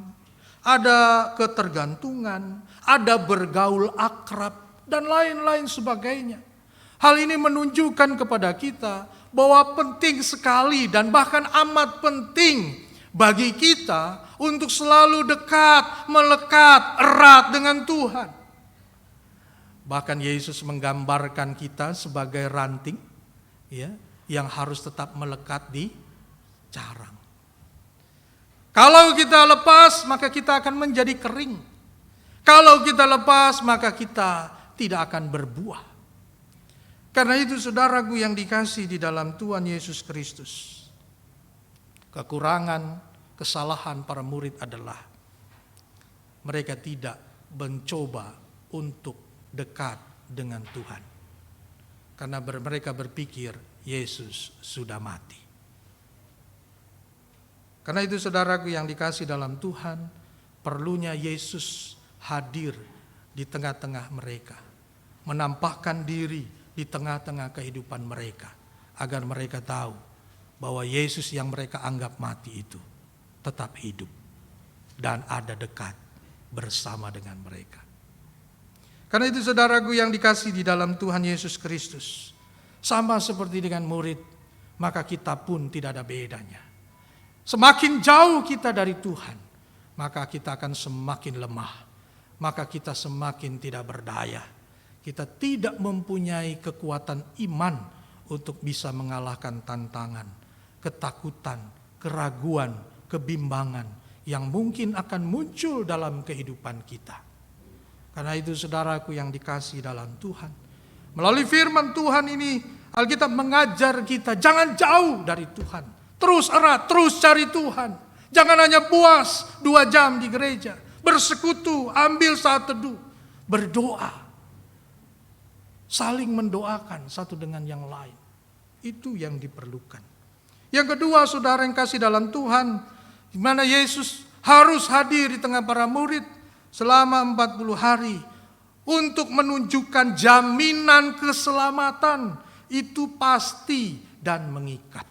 ada ketergantungan, ada bergaul akrab, dan lain-lain sebagainya. Hal ini menunjukkan kepada kita bahwa penting sekali dan bahkan amat penting bagi kita untuk selalu dekat, melekat, erat dengan Tuhan. Bahkan Yesus menggambarkan kita sebagai ranting, ya, yang harus tetap melekat di carang. Kalau kita lepas, maka kita akan menjadi kering. Kalau kita lepas, maka kita tidak akan berbuah. Karena itu saudaraku yang dikasih di dalam Tuhan Yesus Kristus, kekurangan, kesalahan para murid adalah mereka tidak mencoba untuk dekat dengan Tuhan. Karena mereka berpikir Yesus sudah mati. Karena itu saudaraku yang dikasih dalam Tuhan, perlunya Yesus hadir di tengah-tengah mereka, menampakkan diri di tengah-tengah kehidupan mereka, agar mereka tahu bahwa Yesus yang mereka anggap mati itu tetap hidup dan ada dekat bersama dengan mereka. Karena itu saudaraku yang dikasih di dalam Tuhan Yesus Kristus, sama seperti dengan murid, maka kita pun tidak ada bedanya. Semakin jauh kita dari Tuhan, maka kita akan semakin lemah, maka kita semakin tidak berdaya. Kita tidak mempunyai kekuatan iman untuk bisa mengalahkan tantangan, ketakutan, keraguan, kebimbangan yang mungkin akan muncul dalam kehidupan kita. Karena itu saudaraku yang dikasih dalam Tuhan, melalui firman Tuhan ini Alkitab mengajar kita jangan jauh dari Tuhan. Terus erat, terus cari Tuhan. Jangan hanya puas 2 jam di gereja, bersekutu, ambil saat teduh, berdoa. Saling mendoakan satu dengan yang lain. Itu yang diperlukan. Yang kedua, saudara yang kasih dalam Tuhan, di mana Yesus harus hadir di tengah para murid selama 40 hari untuk menunjukkan jaminan keselamatan. Itu pasti dan mengikat.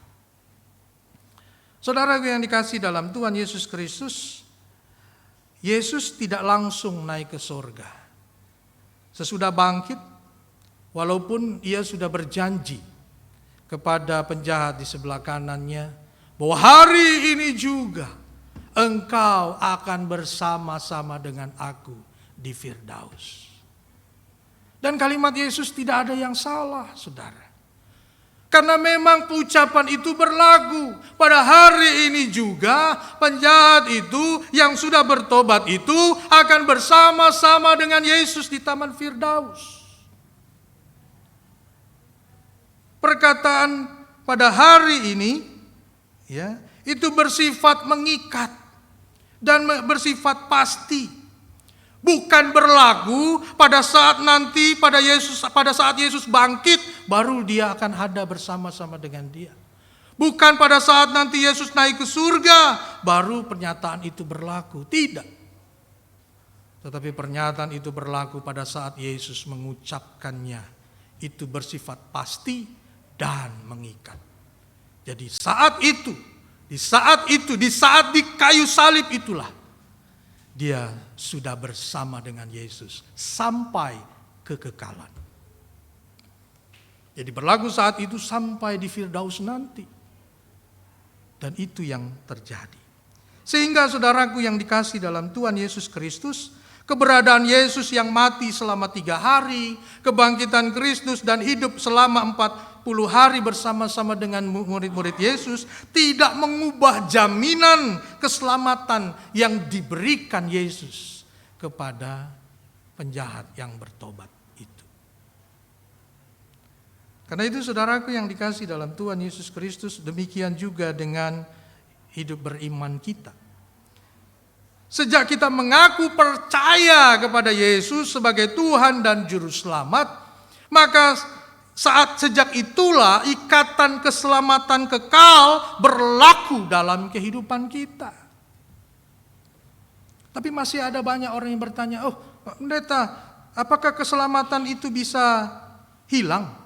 Saudara yang dikasih dalam Tuhan Yesus Kristus, Yesus tidak langsung naik ke surga. Sesudah bangkit, walaupun ia sudah berjanji kepada penjahat di sebelah kanannya bahwa hari ini juga engkau akan bersama-sama dengan aku di Firdaus. Dan kalimat Yesus tidak ada yang salah, saudara. Karena memang ucapan itu berlaku. Pada hari ini juga penjahat itu yang sudah bertobat itu akan bersama-sama dengan Yesus di Taman Firdaus. Perkataan pada hari ini ya, itu bersifat mengikat dan bersifat pasti. Bukan berlaku pada saat nanti pada saat Yesus bangkit baru dia akan ada bersama-sama dengan dia. Bukan pada saat nanti Yesus naik ke surga baru pernyataan itu berlaku. Tidak. Tetapi pernyataan itu berlaku pada saat Yesus mengucapkannya. Itu bersifat pasti dan mengikat. Jadi di saat di kayu salib itulah dia sudah bersama dengan Yesus sampai kekekalan. Jadi berlaku saat itu sampai di Firdaus nanti. Dan itu yang terjadi. Sehingga saudaraku yang dikasih dalam Tuhan Yesus Kristus, keberadaan Yesus yang mati selama 3 hari, kebangkitan Kristus dan hidup selama 40 hari bersama-sama dengan murid-murid Yesus tidak mengubah jaminan keselamatan yang diberikan Yesus kepada penjahat yang bertobat itu. Karena itu saudaraku yang dikasih dalam Tuhan Yesus Kristus, demikian juga dengan hidup beriman kita. Sejak kita mengaku percaya kepada Yesus sebagai Tuhan dan Juru Selamat, maka sejak itulah ikatan keselamatan kekal berlaku dalam kehidupan kita. Tapi masih ada banyak orang yang bertanya, oh Pak Pendeta, apakah keselamatan itu bisa hilang?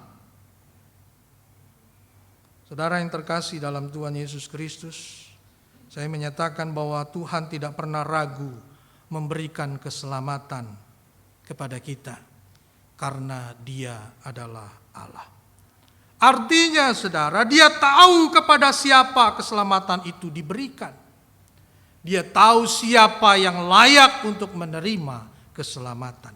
Saudara yang terkasih dalam Tuhan Yesus Kristus, saya menyatakan bahwa Tuhan tidak pernah ragu memberikan keselamatan kepada kita karena Dia adalah Allah. Artinya saudara, Dia tahu kepada siapa keselamatan itu diberikan. Dia tahu siapa yang layak untuk menerima keselamatan.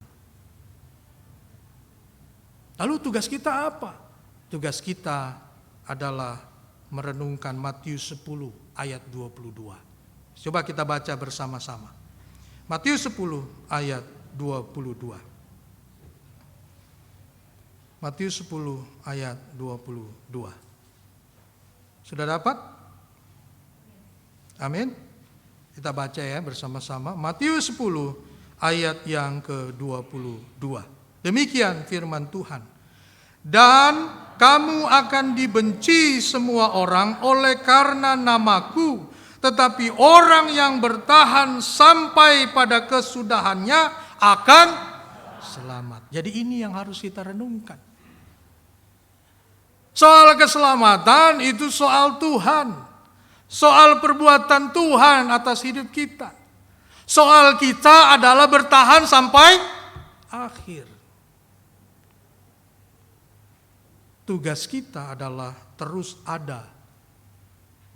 Lalu tugas kita apa? Tugas kita adalah merenungkan Matius 10 ayat 22. Coba kita baca bersama-sama. Matius 10 ayat 22. Matius 10 ayat 22. Sudah dapat? Amin. Kita baca ya bersama-sama. Matius 10 ayat yang ke-22. Demikian firman Tuhan. Dan kamu akan dibenci semua orang oleh karena namaku, tetapi orang yang bertahan sampai pada kesudahannya akan selamat. Jadi ini yang harus kita renungkan. Soal keselamatan itu soal Tuhan. Soal perbuatan Tuhan atas hidup kita. Soal kita adalah bertahan sampai akhir. Tugas kita adalah terus ada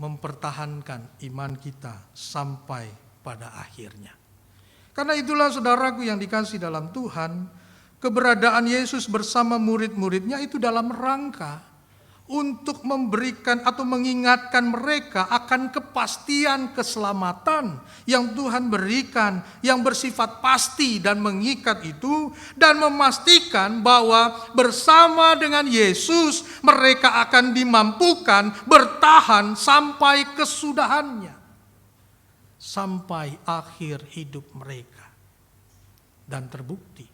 mempertahankan iman kita sampai pada akhirnya. Karena itulah saudaraku yang dikasih dalam Tuhan, keberadaan Yesus bersama murid-muridnya itu dalam rangka untuk memberikan atau mengingatkan mereka akan kepastian keselamatan yang Tuhan berikan, yang bersifat pasti dan mengikat itu, dan memastikan bahwa bersama dengan Yesus mereka akan dimampukan bertahan sampai kesudahannya, sampai akhir hidup mereka. Dan terbukti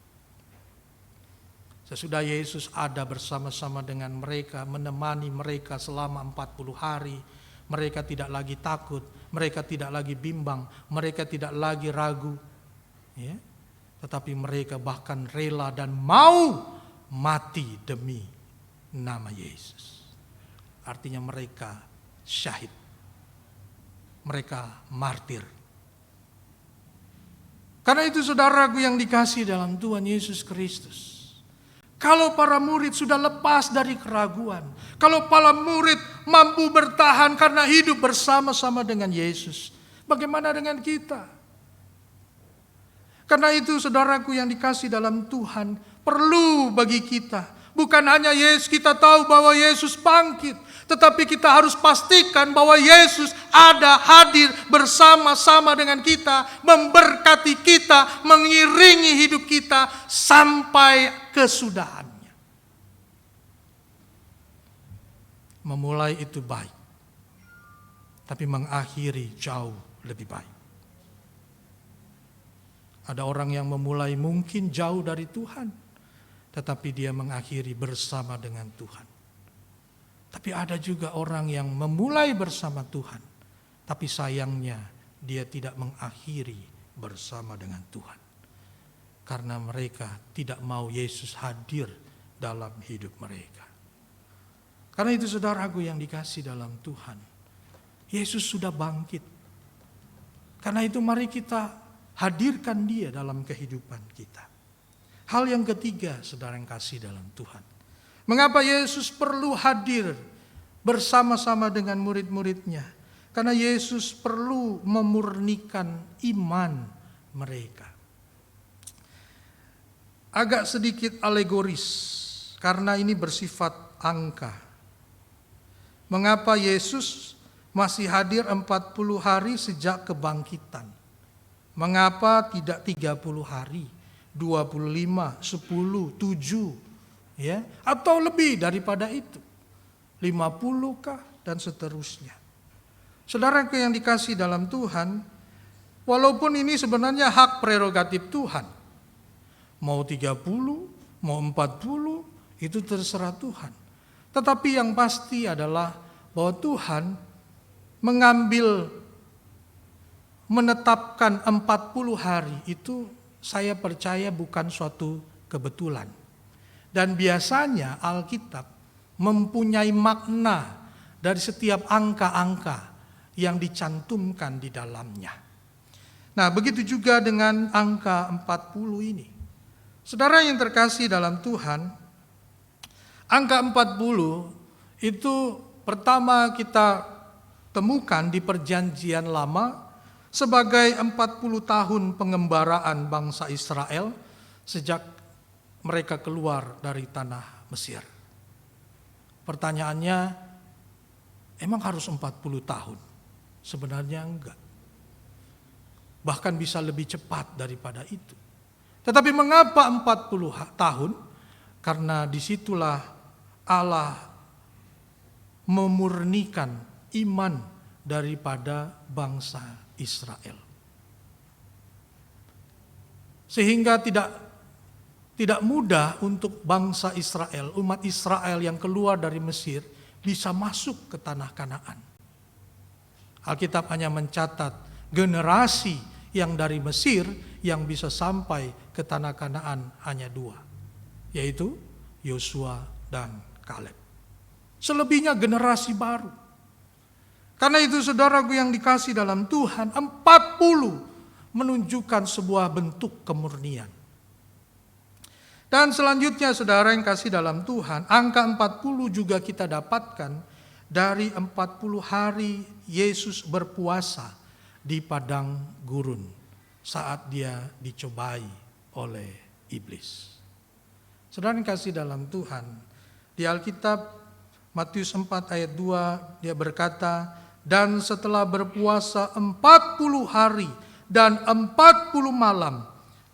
sesudah Yesus ada bersama-sama dengan mereka, menemani mereka selama 40 hari, mereka tidak lagi takut, mereka tidak lagi bimbang, mereka tidak lagi ragu. Ya? Tetapi mereka bahkan rela dan mau mati demi nama Yesus. Artinya mereka syahid, mereka martir. Karena itu saudaraku yang dikasih dalam Tuhan Yesus Kristus, kalau para murid sudah lepas dari keraguan, kalau para murid mampu bertahan karena hidup bersama-sama dengan Yesus, bagaimana dengan kita? Karena itu saudaraku yang dikasih dalam Tuhan, perlu bagi kita, bukan hanya Yesus, kita tahu bahwa Yesus bangkit, tetapi kita harus pastikan bahwa Yesus ada hadir bersama-sama dengan kita, memberkati kita, mengiringi hidup kita sampai kesudahannya. Memulai itu baik, tapi mengakhiri jauh lebih baik. Ada orang yang memulai mungkin jauh dari Tuhan, tetapi dia mengakhiri bersama dengan Tuhan. Tapi ada juga orang yang memulai bersama Tuhan, tapi sayangnya dia tidak mengakhiri bersama dengan Tuhan. Karena mereka tidak mau Yesus hadir dalam hidup mereka. Karena itu saudaraku yang dikasih dalam Tuhan, Yesus sudah bangkit. Karena itu mari kita hadirkan dia dalam kehidupan kita. Hal yang ketiga, saudara yang kasih dalam Tuhan. Mengapa Yesus perlu hadir bersama-sama dengan murid-muridnya? Karena Yesus perlu memurnikan iman mereka. Agak sedikit alegoris, karena ini bersifat angka. Mengapa Yesus masih hadir 40 hari sejak kebangkitan? Mengapa tidak 30 hari, 25, 10, 7, ya, atau lebih daripada itu? 50 kah dan seterusnya. Saudara yang dikasih dalam Tuhan, walaupun ini sebenarnya hak prerogatif Tuhan. Mau 30, mau 40, itu terserah Tuhan. Tetapi yang pasti adalah bahwa Tuhan menetapkan 40 hari itu, saya percaya bukan suatu kebetulan. Dan biasanya Alkitab mempunyai makna dari setiap angka-angka yang dicantumkan di dalamnya. Nah, begitu juga dengan angka 40 ini. Saudara yang terkasih dalam Tuhan, angka 40 itu pertama kita temukan di Perjanjian Lama sebagai 40 tahun pengembaraan bangsa Israel sejak mereka keluar dari tanah Mesir. Pertanyaannya, emang harus 40 tahun? Sebenarnya enggak. Bahkan bisa lebih cepat daripada itu. Tetapi mengapa 40 tahun? Karena disitulah Allah memurnikan iman daripada bangsa Israel. Sehingga tidak mudah untuk bangsa Israel, umat Israel yang keluar dari Mesir bisa masuk ke tanah Kanaan. Alkitab hanya mencatat generasi yang dari Mesir yang bisa sampai ke tanah Kanaan hanya 2, yaitu Yosua dan Kaleb. Selebihnya generasi baru. Karena itu saudaraku yang dikasih dalam Tuhan, 40 menunjukkan sebuah bentuk kemurnian. Dan selanjutnya saudara yang kasih dalam Tuhan, angka 40 juga kita dapatkan dari 40 hari Yesus berpuasa di padang gurun saat dia dicobai oleh iblis. Saudara yang kasih dalam Tuhan, di Alkitab Matius 4 ayat 2 dia berkata, dan setelah berpuasa 40 hari dan 40 malam,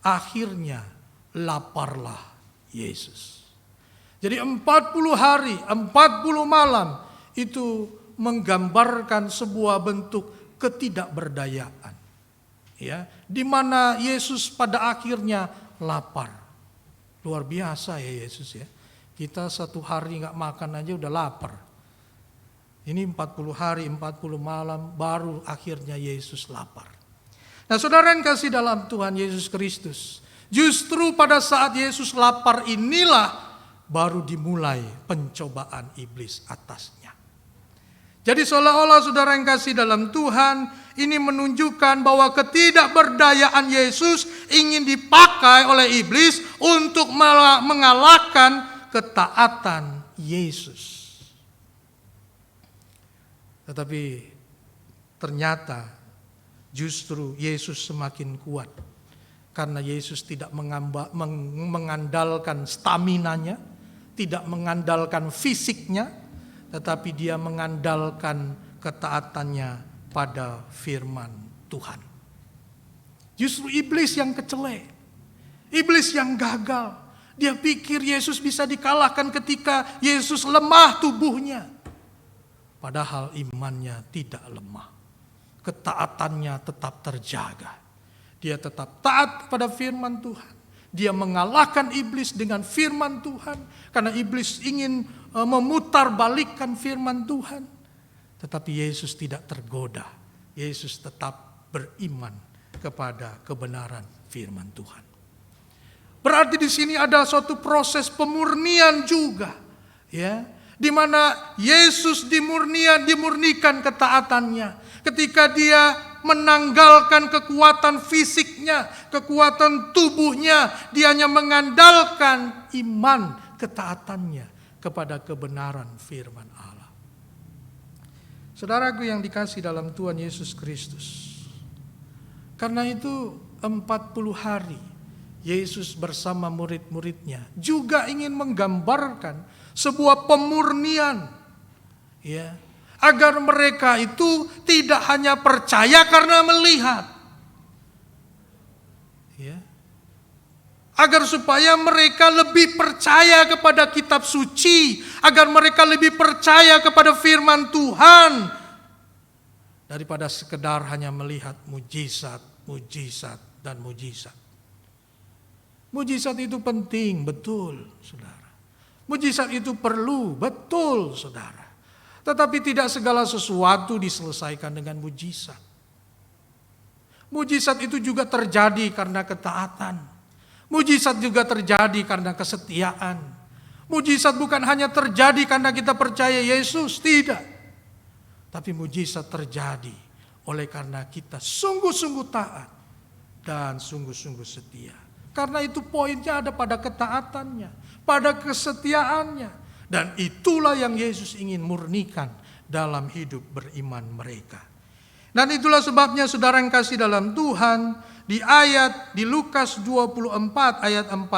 akhirnya laparlah Yesus. Jadi 40 hari, 40 malam itu menggambarkan sebuah bentuk ketidakberdayaan. Ya, di mana Yesus pada akhirnya lapar. Luar biasa ya Yesus ya. Kita 1 hari nggak makan aja udah lapar. Ini 40 hari, 40 malam baru akhirnya Yesus lapar. Nah saudara yang kasih dalam Tuhan Yesus Kristus, justru pada saat Yesus lapar inilah baru dimulai pencobaan iblis atasnya. Jadi seolah-olah saudara yang kasih dalam Tuhan, ini menunjukkan bahwa ketidakberdayaan Yesus ingin dipakai oleh iblis untuk mengalahkan ketaatan Yesus. Tetapi ternyata justru Yesus semakin kuat. Karena Yesus tidak mengandalkan staminanya, tidak mengandalkan fisiknya, tetapi dia mengandalkan ketaatannya pada firman Tuhan. Justru iblis yang kecele, iblis yang gagal. Dia pikir Yesus bisa dikalahkan ketika Yesus lemah tubuhnya. Padahal imannya tidak lemah. Ketaatannya tetap terjaga. Dia tetap taat pada firman Tuhan. Dia mengalahkan iblis dengan firman Tuhan. Karena iblis ingin memutarbalikkan firman Tuhan. Tetapi Yesus tidak tergoda. Yesus tetap beriman kepada kebenaran firman Tuhan. Berarti di sini ada suatu proses pemurnian juga. Ya, di mana Yesus dimurnikan ketaatannya. Ketika dia menanggalkan kekuatan fisiknya, kekuatan tubuhnya, dia hanya mengandalkan iman ketaatannya kepada kebenaran firman Allah. Saudaraku yang dikasih dalam Tuhan Yesus Kristus, karena itu 40 hari Yesus bersama murid-muridnya juga ingin menggambarkan sebuah pemurnian, ya, agar mereka itu tidak hanya percaya karena melihat, ya, agar supaya mereka lebih percaya kepada kitab suci, agar mereka lebih percaya kepada firman Tuhan daripada sekedar hanya melihat mujizat, mujizat dan mujizat. Mujizat itu penting, betul, saudara. Mujizat itu perlu, betul, saudara. Tetapi tidak segala sesuatu diselesaikan dengan mujizat. Mujizat itu juga terjadi karena ketaatan. Mujizat juga terjadi karena kesetiaan. Mujizat bukan hanya terjadi karena kita percaya Yesus, tidak. Tapi mujizat terjadi oleh karena kita sungguh-sungguh taat dan sungguh-sungguh setia. Karena itu poinnya ada pada ketaatannya, pada kesetiaannya. Dan itulah yang Yesus ingin murnikan dalam hidup beriman mereka. Dan itulah sebabnya saudara yang kasih dalam Tuhan, di Lukas 24 ayat 45,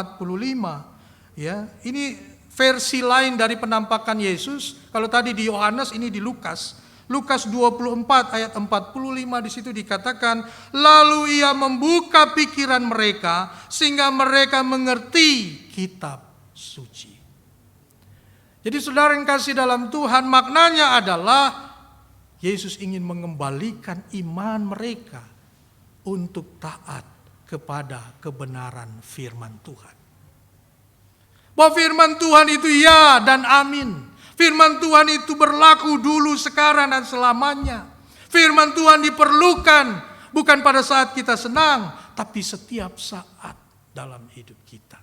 ya, ini versi lain dari penampakan Yesus. Kalau tadi di Yohanes, ini di Lukas. Lukas 24 ayat 45 di situ dikatakan, lalu ia membuka pikiran mereka sehingga mereka mengerti kitab suci. Jadi saudara yang kasih dalam Tuhan, maknanya adalah Yesus ingin mengembalikan iman mereka untuk taat kepada kebenaran firman Tuhan. Bahwa firman Tuhan itu ya dan amin. Firman Tuhan itu berlaku dulu, sekarang dan selamanya. Firman Tuhan diperlukan bukan pada saat kita senang, tapi setiap saat dalam hidup kita.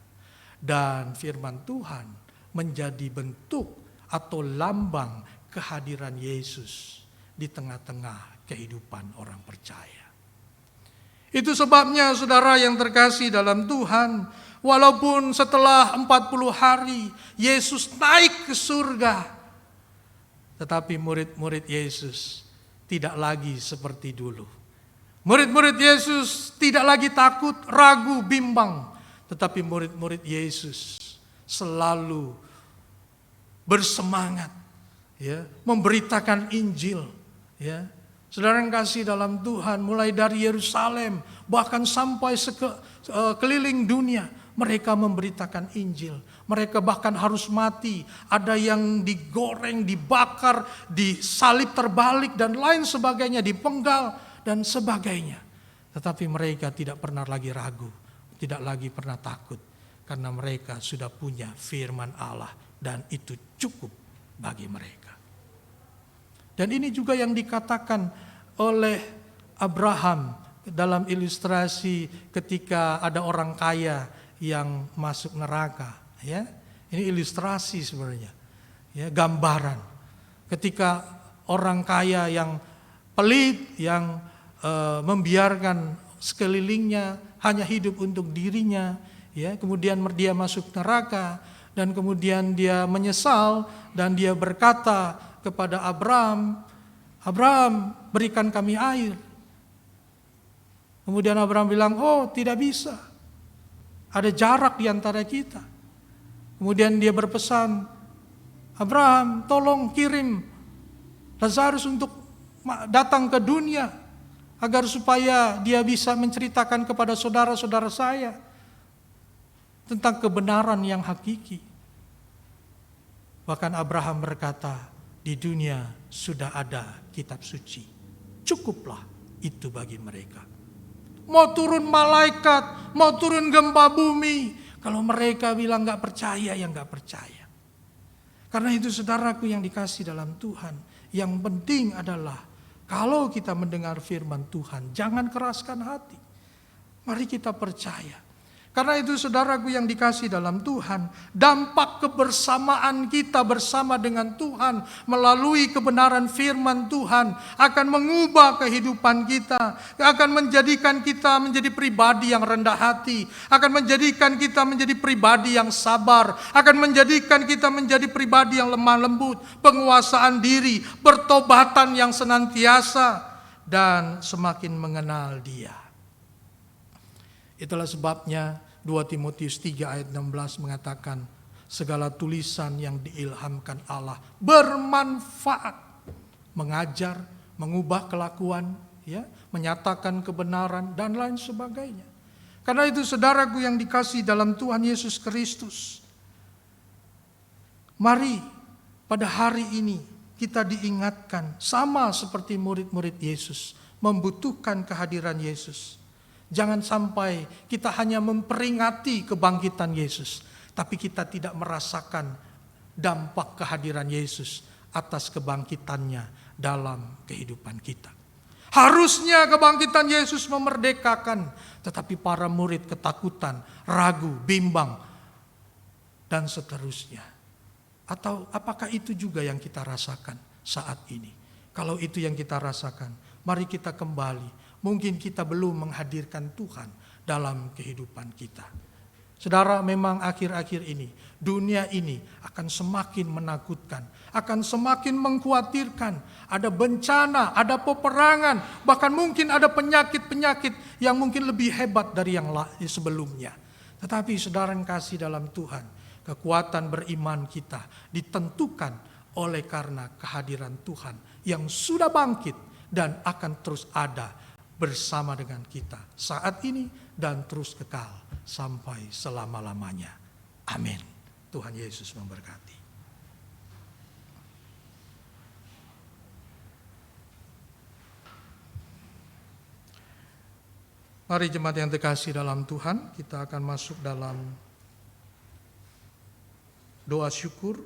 Dan firman Tuhan menjadi bentuk atau lambang kehadiran Yesus di tengah-tengah kehidupan orang percaya. Itu sebabnya saudara yang terkasih dalam Tuhan, walaupun setelah 40 hari Yesus naik ke surga, tetapi murid-murid Yesus tidak lagi seperti dulu. Murid-murid Yesus tidak lagi takut, ragu, bimbang, tetapi murid-murid Yesus selalu bersemangat, ya, memberitakan Injil, ya. Saudara yang kasih dalam Tuhan, mulai dari Yerusalem bahkan sampai keliling dunia, mereka memberitakan Injil. Mereka bahkan harus mati, ada yang digoreng, dibakar, disalib terbalik dan lain sebagainya, dipenggal dan sebagainya. Tetapi mereka tidak pernah lagi ragu, tidak lagi pernah takut, karena mereka sudah punya firman Allah. Dan itu cukup bagi mereka. Dan ini juga yang dikatakan oleh Abraham dalam ilustrasi ketika ada orang kaya yang masuk neraka. Ya, ini ilustrasi sebenarnya, ya, gambaran. Ketika orang kaya yang pelit, yang membiarkan sekelilingnya hanya hidup untuk dirinya, ya, kemudian dia masuk neraka. Dan kemudian dia menyesal dan dia berkata kepada Abraham, Abraham, berikan kami air. Kemudian Abraham bilang, oh tidak bisa. Ada jarak di antara kita. Kemudian dia berpesan, Abraham tolong kirim Lazarus untuk datang ke dunia. Agar supaya dia bisa menceritakan kepada saudara-saudara saya tentang kebenaran yang hakiki. Bahkan Abraham berkata, di dunia sudah ada kitab suci. Cukuplah itu bagi mereka. mau turun malaikat, mau turun gempa bumi. Kalau mereka bilang gak percaya, ya gak percaya. Karena itu saudaraku yang dikasih dalam Tuhan, yang penting adalah kalau kita mendengar firman Tuhan, jangan keraskan hati. Mari kita percaya. Karena itu saudaraku yang dikasih dalam Tuhan, dampak kebersamaan kita bersama dengan Tuhan melalui kebenaran firman Tuhan akan mengubah kehidupan kita, akan menjadikan kita menjadi pribadi yang rendah hati, akan menjadikan kita menjadi pribadi yang sabar, akan menjadikan kita menjadi pribadi yang lemah lembut, penguasaan diri, pertobatan yang senantiasa, dan semakin mengenal Dia. Itulah sebabnya 2 Timotius 3 ayat 16 mengatakan, segala tulisan yang diilhamkan Allah bermanfaat, mengajar, mengubah kelakuan, ya, menyatakan kebenaran dan lain sebagainya. Karena itu saudaraku yang dikasih dalam Tuhan Yesus Kristus, mari pada hari ini kita diingatkan sama seperti murid-murid Yesus, membutuhkan kehadiran Yesus. Jangan sampai kita hanya memperingati kebangkitan Yesus, tapi kita tidak merasakan dampak kehadiran Yesus atas kebangkitannya dalam kehidupan kita. Harusnya kebangkitan Yesus memerdekakan, tetapi para murid ketakutan, ragu, bimbang, dan seterusnya. Atau apakah itu juga yang kita rasakan saat ini? Kalau itu yang kita rasakan, mari kita kembali. Mungkin kita belum menghadirkan Tuhan dalam kehidupan kita. Saudara, memang akhir-akhir ini, dunia ini akan semakin menakutkan, akan semakin mengkhawatirkan. Ada bencana, ada peperangan, bahkan mungkin ada penyakit-penyakit yang mungkin lebih hebat dari yang sebelumnya. Tetapi saudara yang kasih dalam Tuhan, kekuatan beriman kita ditentukan oleh karena kehadiran Tuhan yang sudah bangkit dan akan terus ada bersama dengan kita saat ini dan terus kekal sampai selama-lamanya. Amin. Tuhan Yesus memberkati. Mari jemaat yang terkasih dalam Tuhan, kita akan masuk dalam doa syukur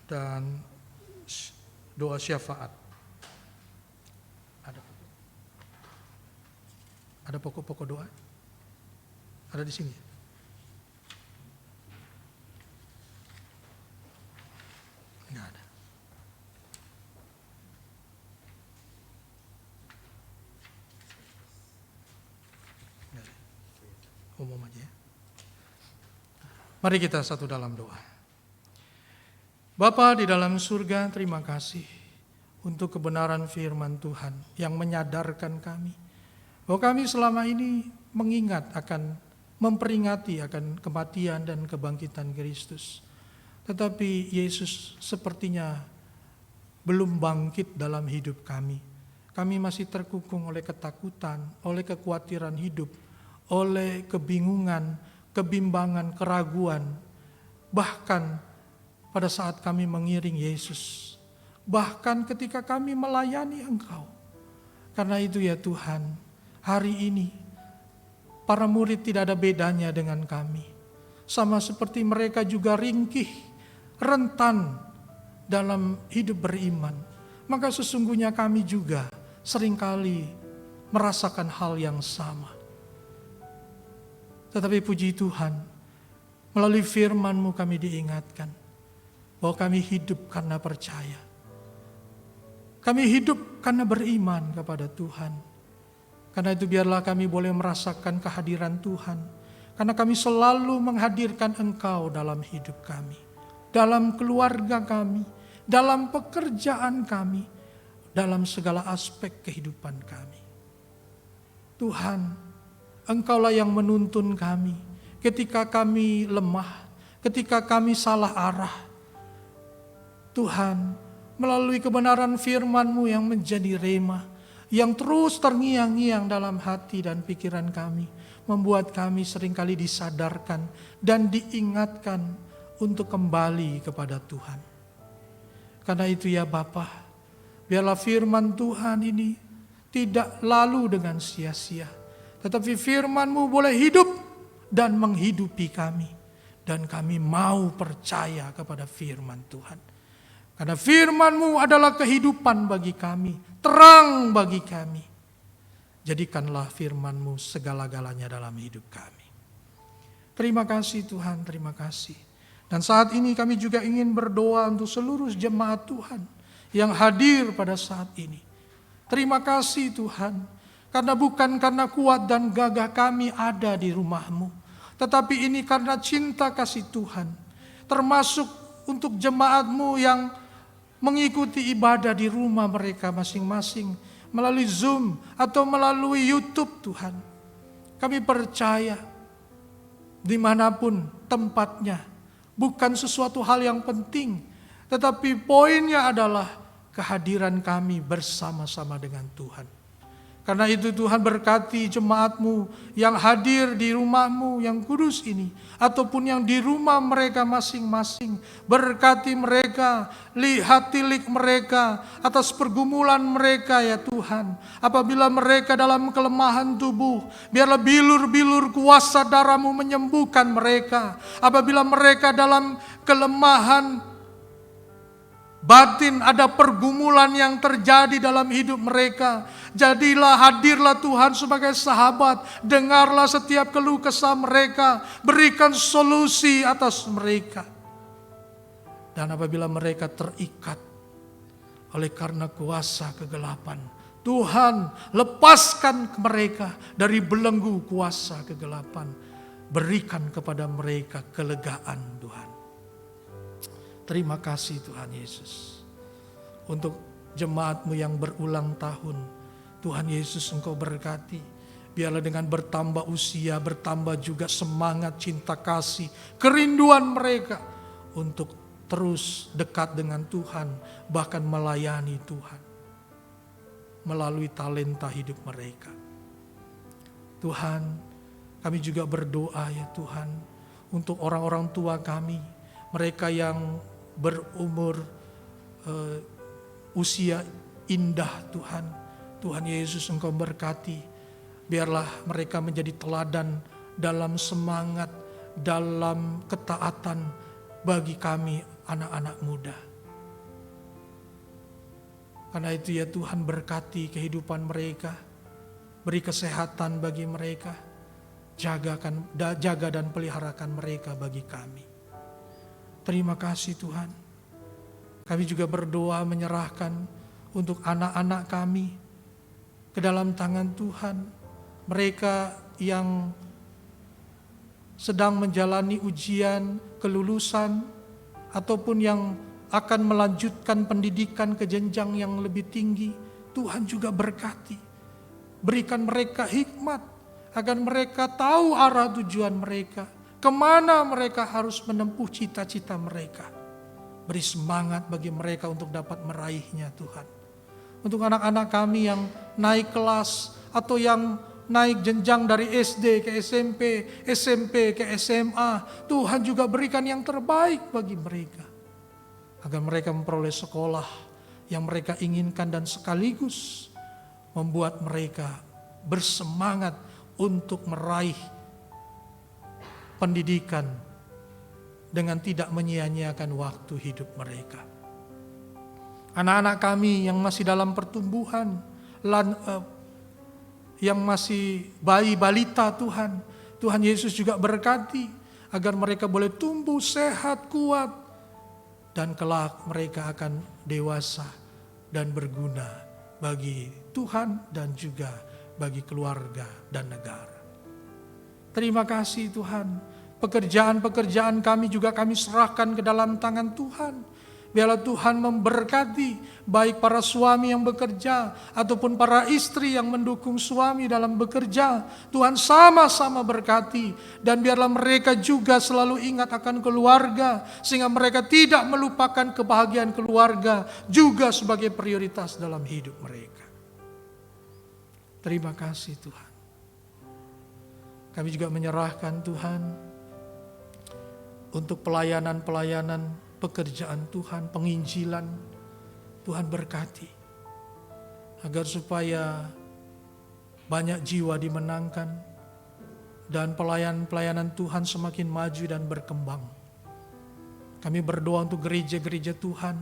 dan doa syafaat. Ada pokok-pokok doa? Ada di sini. Enggak ada. Enggak ada. Umum aja ya. Mari kita satu dalam doa. Bapa di dalam surga, terima kasih untuk kebenaran firman Tuhan yang menyadarkan kami bahwa kami selama ini mengingat akan, memperingati akan kematian dan kebangkitan Kristus. Tetapi Yesus sepertinya belum bangkit dalam hidup kami. Kami masih terkukung oleh ketakutan, oleh kekhawatiran hidup, oleh kebingungan, kebimbangan, keraguan. Bahkan pada saat kami mengiring Yesus, bahkan ketika kami melayani Engkau. Karena itu ya Tuhan, hari ini para murid tidak ada bedanya dengan kami. Sama seperti mereka juga ringkih, rentan dalam hidup beriman. Maka sesungguhnya kami juga seringkali merasakan hal yang sama. Tetapi puji Tuhan, melalui firman-Mu kami diingatkan bahwa kami hidup karena percaya. Kami hidup karena beriman kepada Tuhan. Karena itu biarlah kami boleh merasakan kehadiran Tuhan. Karena kami selalu menghadirkan Engkau dalam hidup kami. Dalam keluarga kami. Dalam pekerjaan kami. Dalam segala aspek kehidupan kami. Tuhan, Engkaulah yang menuntun kami. Ketika kami lemah. Ketika kami salah arah. Tuhan, melalui kebenaran firman-Mu yang menjadi rema, yang terus terngiang-ngiang dalam hati dan pikiran kami, membuat kami seringkali disadarkan dan diingatkan untuk kembali kepada Tuhan. Karena itu ya Bapa, biarlah firman Tuhan ini tidak lalu dengan sia-sia, Tetapi firman-Mu boleh hidup dan menghidupi kami. Dan kami mau percaya kepada firman Tuhan. Karena firman-Mu adalah kehidupan bagi kami, terang bagi kami. Jadikanlah firman-Mu segala-galanya dalam hidup kami. Terima kasih Tuhan, terima kasih. Dan saat ini kami juga ingin berdoa untuk seluruh jemaat Tuhan yang hadir pada saat ini. Terima kasih Tuhan, karena bukan karena kuat dan gagah kami ada di rumah-Mu, tetapi ini karena cinta kasih Tuhan. Termasuk untuk jemaat-Mu yang mengikuti ibadah di rumah mereka masing-masing, melalui Zoom atau melalui YouTube Tuhan. Kami percaya dimanapun tempatnya, bukan sesuatu hal yang penting, tetapi poinnya adalah kehadiran kami bersama-sama dengan Tuhan. Karena itu Tuhan berkati jemaat-Mu yang hadir di rumah-Mu yang kudus ini, ataupun yang di rumah mereka masing-masing. Berkati mereka, lihat tilik mereka atas pergumulan mereka ya Tuhan. Apabila mereka dalam kelemahan tubuh, biarlah bilur-bilur kuasa darah-Mu menyembuhkan mereka. Apabila mereka dalam kelemahan batin, ada pergumulan yang terjadi dalam hidup mereka, jadilah, hadirlah Tuhan sebagai sahabat. Dengarlah setiap keluh kesah mereka, berikan solusi atas mereka. Dan apabila mereka terikat oleh karena kuasa kegelapan, Tuhan lepaskan mereka dari belenggu kuasa kegelapan. Berikan kepada mereka kelegaan Tuhan. Terima kasih Tuhan Yesus. Untuk jemaat-Mu yang berulang tahun, Tuhan Yesus Engkau berkati. Biarlah dengan bertambah usia, bertambah juga semangat, cinta kasih, kerinduan mereka untuk terus dekat dengan Tuhan, bahkan melayani Tuhan melalui talenta hidup mereka. Tuhan, kami juga berdoa ya Tuhan, untuk orang-orang tua kami, mereka yang berumur usia indah Tuhan. Tuhan Yesus Engkau berkati. Biarlah mereka menjadi teladan dalam semangat, dalam ketaatan bagi kami anak-anak muda. Karena itu ya Tuhan, berkati kehidupan mereka. Beri kesehatan bagi mereka. Jaga dan peliharakan mereka bagi kami. Terima kasih Tuhan. Kami juga berdoa menyerahkan untuk anak-anak kami ke dalam tangan Tuhan. Mereka yang sedang menjalani ujian kelulusan ataupun yang akan melanjutkan pendidikan ke jenjang yang lebih tinggi, Tuhan juga berkati. Berikan mereka hikmat agar mereka tahu arah tujuan mereka. Kemana mereka harus menempuh cita-cita mereka. Beri semangat bagi mereka untuk dapat meraihnya Tuhan. Untuk anak-anak kami yang naik kelas atau yang naik jenjang dari SD ke SMP, SMP ke SMA, Tuhan juga berikan yang terbaik bagi mereka. Agar mereka memperoleh sekolah yang mereka inginkan dan sekaligus membuat mereka bersemangat untuk meraih pendidikan dengan tidak menyia-nyiakan waktu hidup mereka. Anak-anak kami yang masih dalam pertumbuhan, yang masih bayi balita Tuhan, Tuhan Yesus juga berkati agar mereka boleh tumbuh sehat, kuat, dan kelak mereka akan dewasa dan berguna bagi Tuhan dan juga bagi keluarga dan negara. Terima kasih Tuhan. Pekerjaan-pekerjaan kami juga kami serahkan ke dalam tangan Tuhan. Biarlah Tuhan memberkati baik para suami yang bekerja ataupun para istri yang mendukung suami dalam bekerja. Tuhan sama-sama berkati dan biarlah mereka juga selalu ingat akan keluarga sehingga mereka tidak melupakan kebahagiaan keluarga juga sebagai prioritas dalam hidup mereka. Terima kasih Tuhan. Kami juga menyerahkan Tuhan untuk pelayanan-pelayanan pekerjaan Tuhan, penginjilan. Tuhan berkati agar supaya banyak jiwa dimenangkan, dan pelayanan Tuhan semakin maju dan berkembang. Kami berdoa untuk gereja-gereja Tuhan,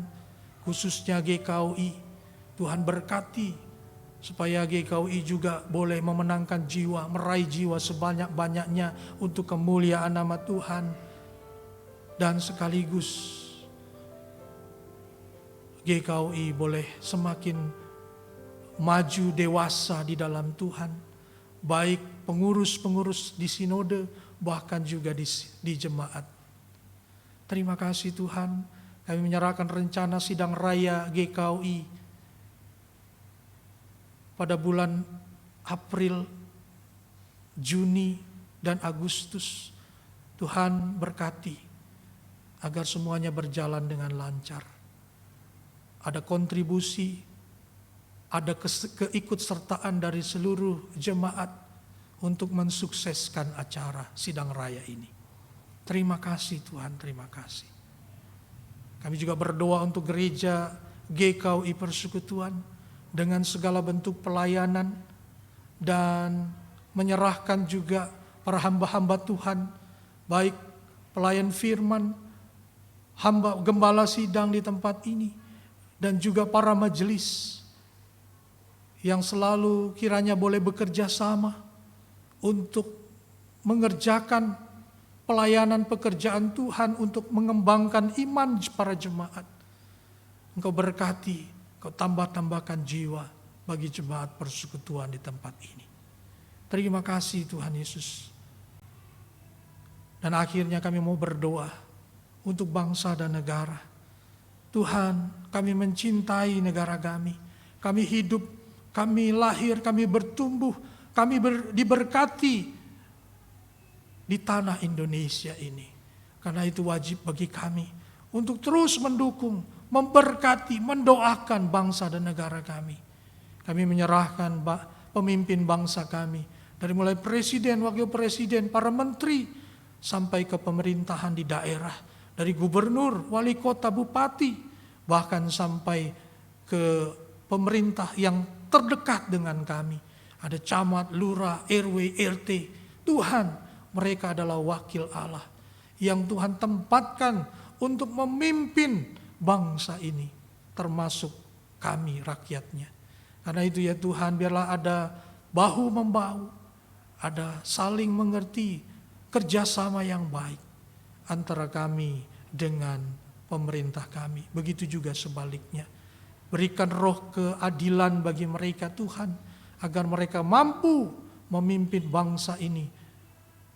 khususnya GKUI. Tuhan berkati supaya GKUI juga boleh memenangkan jiwa, meraih jiwa sebanyak-banyaknya untuk kemuliaan nama Tuhan. Dan sekaligus GKUI boleh semakin maju dewasa di dalam Tuhan, baik pengurus-pengurus di sinode, bahkan juga di jemaat. Terima kasih Tuhan, kami menyerahkan rencana sidang raya GKUI pada bulan April, Juni, dan Agustus. Tuhan berkati agar semuanya berjalan dengan lancar. Ada kontribusi, ada keikutsertaan dari seluruh jemaat untuk mensukseskan acara sidang raya ini. Terima kasih Tuhan, terima kasih. Kami juga berdoa untuk gereja GKUI Persekutuan dengan segala bentuk pelayanan, dan menyerahkan juga para hamba-hamba Tuhan, baik pelayan firman, hamba gembala sidang di tempat ini, dan juga para majelis yang selalu kiranya boleh bekerja sama untuk mengerjakan pelayanan pekerjaan Tuhan untuk mengembangkan iman para jemaat. Engkau berkati, Engkau tambahkan jiwa bagi jemaat persekutuan di tempat ini. Terima kasih Tuhan Yesus. Dan akhirnya kami mau berdoa untuk bangsa dan negara. Tuhan, kami mencintai negara kami. Kami hidup, kami lahir, kami bertumbuh, kami diberkati di tanah Indonesia ini. Karena itu wajib bagi kami untuk terus mendukung, memberkati, mendoakan bangsa dan negara kami. Kami menyerahkan pemimpin bangsa kami, dari mulai presiden, wakil presiden, para menteri, sampai ke pemerintahan di daerah, dari gubernur, wali kota, bupati, bahkan sampai ke pemerintah yang terdekat dengan kami. Ada camat, lurah, RW, RT. Tuhan, mereka adalah wakil Allah yang Tuhan tempatkan untuk memimpin bangsa ini, termasuk kami rakyatnya. Karena itu ya Tuhan, biarlah ada bahu-membahu, ada saling mengerti, kerjasama yang baik antara kami dengan pemerintah kami. Begitu juga sebaliknya. Berikan roh keadilan bagi mereka Tuhan, agar mereka mampu memimpin bangsa ini,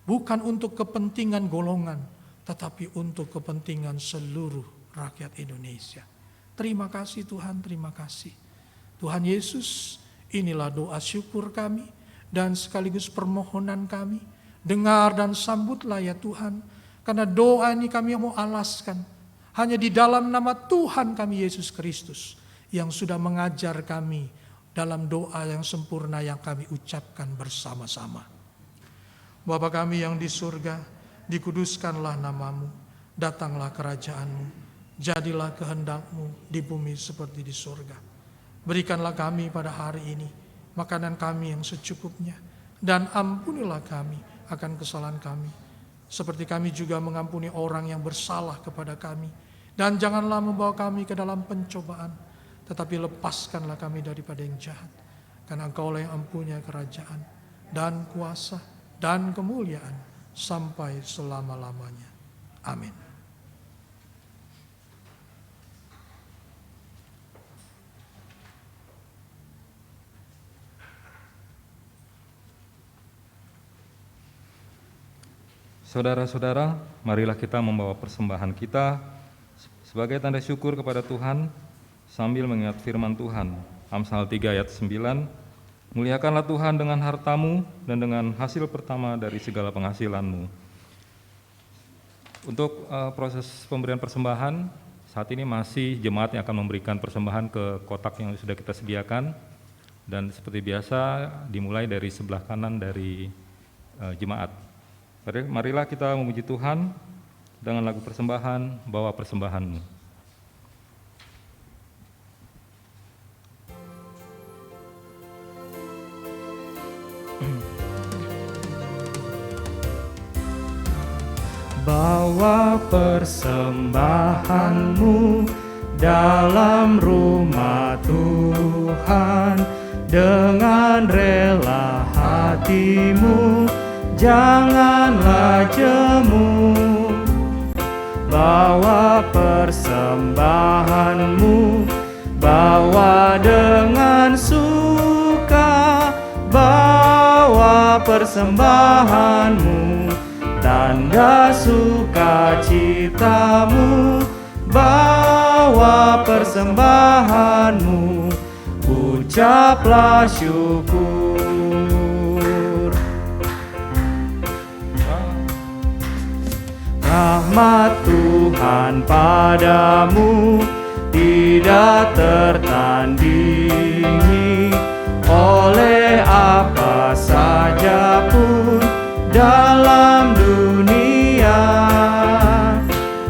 bukan untuk kepentingan golongan, tetapi untuk kepentingan seluruh rakyat Indonesia. Terima kasih Tuhan, terima kasih. Tuhan Yesus, inilah doa syukur kami dan sekaligus permohonan kami. Dengar dan sambutlah ya Tuhan, karena doa ini kami mau alaskan hanya di dalam nama Tuhan kami Yesus Kristus, yang sudah mengajar kami dalam doa yang sempurna yang kami ucapkan bersama-sama. Bapa kami yang di surga, dikuduskanlah namamu, datanglah kerajaanmu, jadilah kehendak-Mu di bumi seperti di surga. Berikanlah kami pada hari ini makanan kami yang secukupnya, dan ampunilah kami akan kesalahan kami, seperti kami juga mengampuni orang yang bersalah kepada kami. Dan janganlah membawa kami ke dalam pencobaan, tetapi lepaskanlah kami daripada yang jahat. Karena Engkaulah yang mempunyai kerajaan dan kuasa dan kemuliaan sampai selama-lamanya. Amin. Saudara-saudara, marilah kita membawa persembahan kita sebagai tanda syukur kepada Tuhan sambil mengingat firman Tuhan. Amsal 3 ayat 9, muliakanlah Tuhan dengan hartamu dan dengan hasil pertama dari segala penghasilanmu. Untuk proses pemberian persembahan, saat ini masih jemaat yang akan memberikan persembahan ke kotak yang sudah kita sediakan. Dan seperti biasa dimulai dari sebelah kanan dari jemaat. Marilah kita memuji Tuhan dengan lagu persembahan, bawa persembahanmu. bawa persembahanmu dalam rumah Tuhan dengan rela hatimu, janganlah jemu. Bawa persembahanmu, bawa dengan suka, bawa persembahanmu, tanda sukacitamu, bawa persembahanmu, ucaplah syukur. Rahmat Tuhan padamu tidak tertandingi oleh apa saja pun dalam dunia.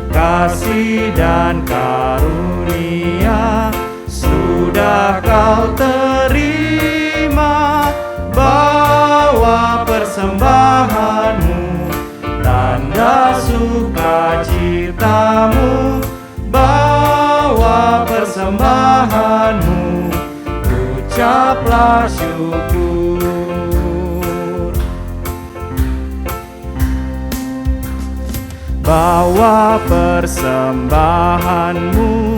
Kasih dan karunia sudah kau terima, bawa persembahanmu, tanda sukacitamu, bawa persembahanmu, ucaplah syukur. Bawa persembahanmu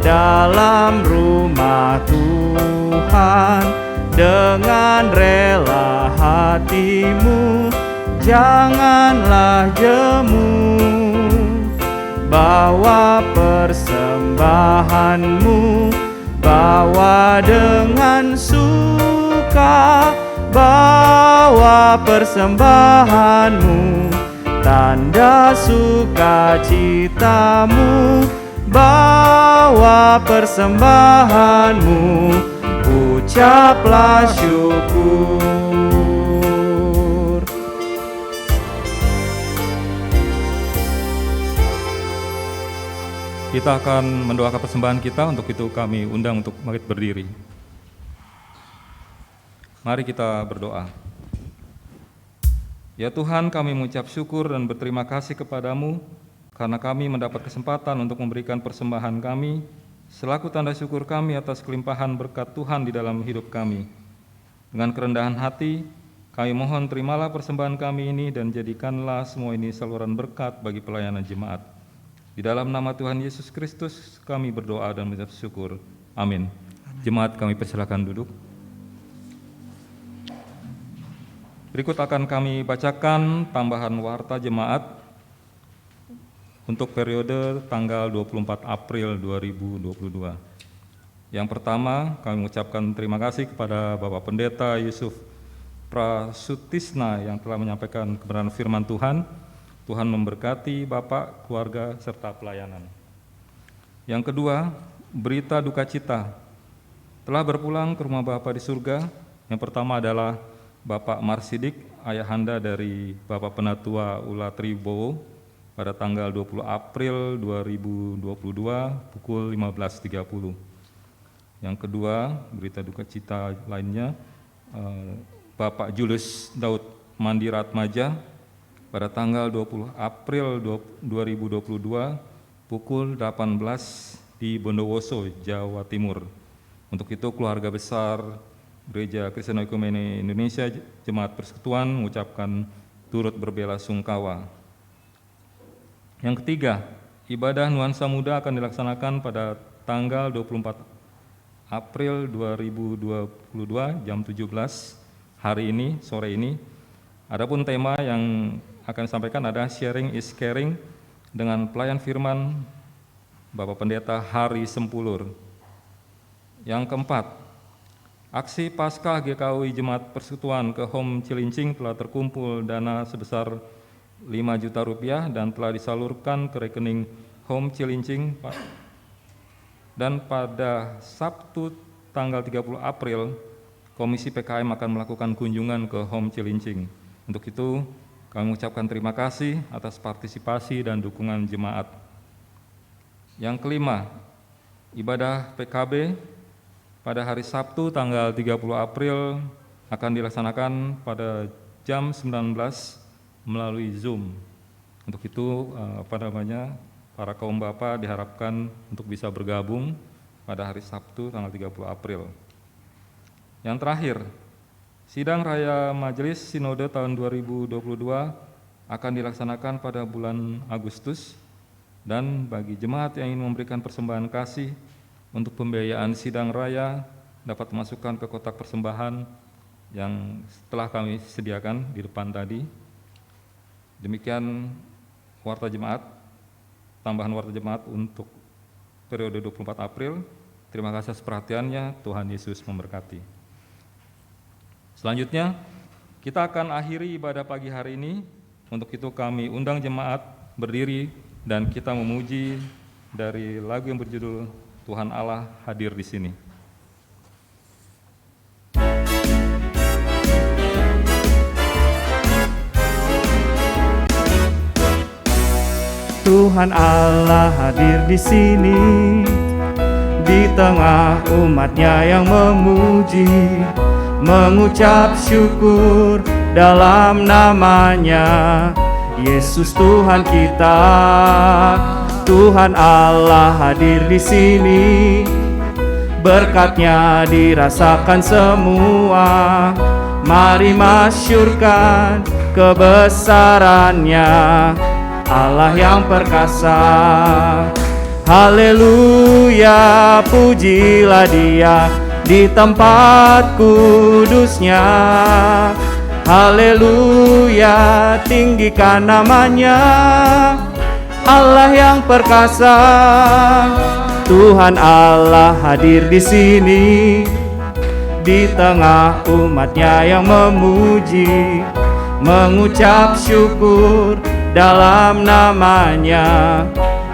dalam rumah Tuhan dengan rela hatimu, janganlah jemu. Bawa persembahanmu, bawa dengan suka, bawa persembahanmu, tanda sukacitamu, bawa persembahanmu, ucaplah syukur. Kita akan mendoakan persembahan kita, untuk itu kami undang untuk mari berdiri. Mari kita berdoa. Ya Tuhan, kami mengucap syukur dan berterima kasih kepadamu karena kami mendapat kesempatan untuk memberikan persembahan kami selaku tanda syukur kami atas kelimpahan berkat Tuhan di dalam hidup kami. Dengan kerendahan hati, kami mohon terimalah persembahan kami ini dan jadikanlah semua ini saluran berkat bagi pelayanan jemaat. Di dalam nama Tuhan Yesus Kristus kami berdoa dan mengucap syukur. Amin. Jemaat kami persilakan duduk. Berikut akan kami bacakan tambahan warta jemaat untuk periode tanggal 24 April 2022. Yang pertama, kami mengucapkan terima kasih kepada Bapak Pendeta Yusuf Prasutisna yang telah menyampaikan kebenaran firman Tuhan. Tuhan memberkati Bapak, keluarga, serta pelayanan. Yang kedua, berita duka cita. Telah berpulang ke rumah Bapa di surga. Yang pertama adalah Bapak Marsidik, ayahanda dari Bapak Penatua Ulatri Bowo, pada tanggal 20 April 2022 pukul 15.30. Yang kedua, berita duka cita lainnya, Bapak Julius Daud Mandiratmaja, pada tanggal 20 April 2022 pukul 18 di Bondowoso, Jawa Timur. Untuk itu keluarga besar Gereja Kristen Oikumene Indonesia Jemaat Persekutuan mengucapkan turut berbelasungkawa. Yang ketiga, ibadah nuansa muda akan dilaksanakan pada tanggal 24 April 2022 jam 17 hari ini, sore ini. Adapun tema yang akan disampaikan ada Sharing is Caring dengan pelayan firman Bapak Pendeta Hari Sempulur. Yang keempat, aksi Paskah GKUI Jemaat Persekutuan ke Home Cilincing telah terkumpul dana sebesar 5 juta rupiah dan telah disalurkan ke rekening Home Cilincing. Dan pada Sabtu tanggal 30 April, Komisi PKM akan melakukan kunjungan ke Home Cilincing. Untuk itu, kami mengucapkan terima kasih atas partisipasi dan dukungan jemaat. Yang kelima, ibadah PKB pada hari Sabtu tanggal 30 April akan dilaksanakan pada jam 19 melalui Zoom. Untuk itu para kaum bapa diharapkan untuk bisa bergabung pada hari Sabtu tanggal 30 April. Yang terakhir, sidang raya Majelis Sinode tahun 2022 akan dilaksanakan pada bulan Agustus, dan bagi jemaat yang ingin memberikan persembahan kasih untuk pembiayaan sidang raya dapat memasukkan ke kotak persembahan yang telah kami sediakan di depan tadi. Demikian tambahan warta jemaat untuk periode 24 April. Terima kasih atas perhatiannya, Tuhan Yesus memberkati. Selanjutnya, kita akan akhiri ibadah pagi hari ini. Untuk itu kami undang jemaat berdiri dan kita memuji dari lagu yang berjudul Tuhan Allah Hadir di Sini. Tuhan Allah hadir di sini, di tengah umatnya yang memuji, mengucap syukur dalam namanya. Yesus Tuhan kita, Tuhan Allah hadir di sini, berkatnya dirasakan semua. Mari masyurkan kebesarannya, Allah yang perkasa. Haleluya, pujilah Dia di tempat kudusnya. Haleluya, tinggikan namanya, Allah yang perkasa. Tuhan Allah hadir di sini, di tengah umatnya yang memuji, mengucap syukur dalam namanya.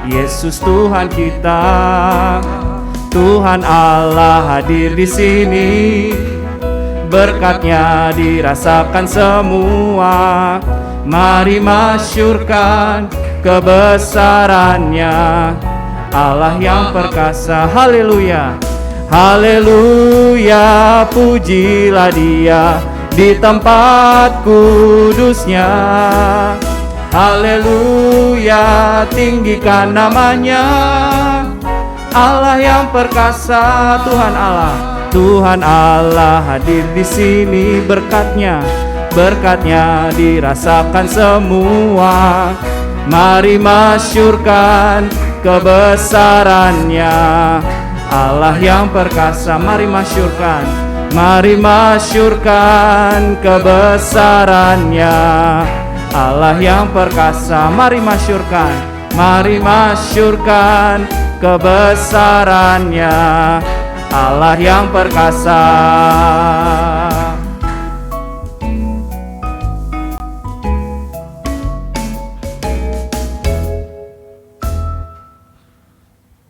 Yesus Tuhan kita, Tuhan Allah hadir di sini, berkatnya dirasakan semua. Mari masyurkan kebesarannya, Allah yang perkasa. Haleluya, haleluya, pujilah Dia di tempat kudusnya. Haleluya, tinggikan namanya, Allah yang perkasa. Tuhan Allah hadir di sini, berkatnya dirasakan semua. Mari masyurkan kebesarannya, Allah yang perkasa. Mari masyurkan kebesarannya, Allah yang perkasa. Mari masyurkan kebesarannya, Allah yang perkasa.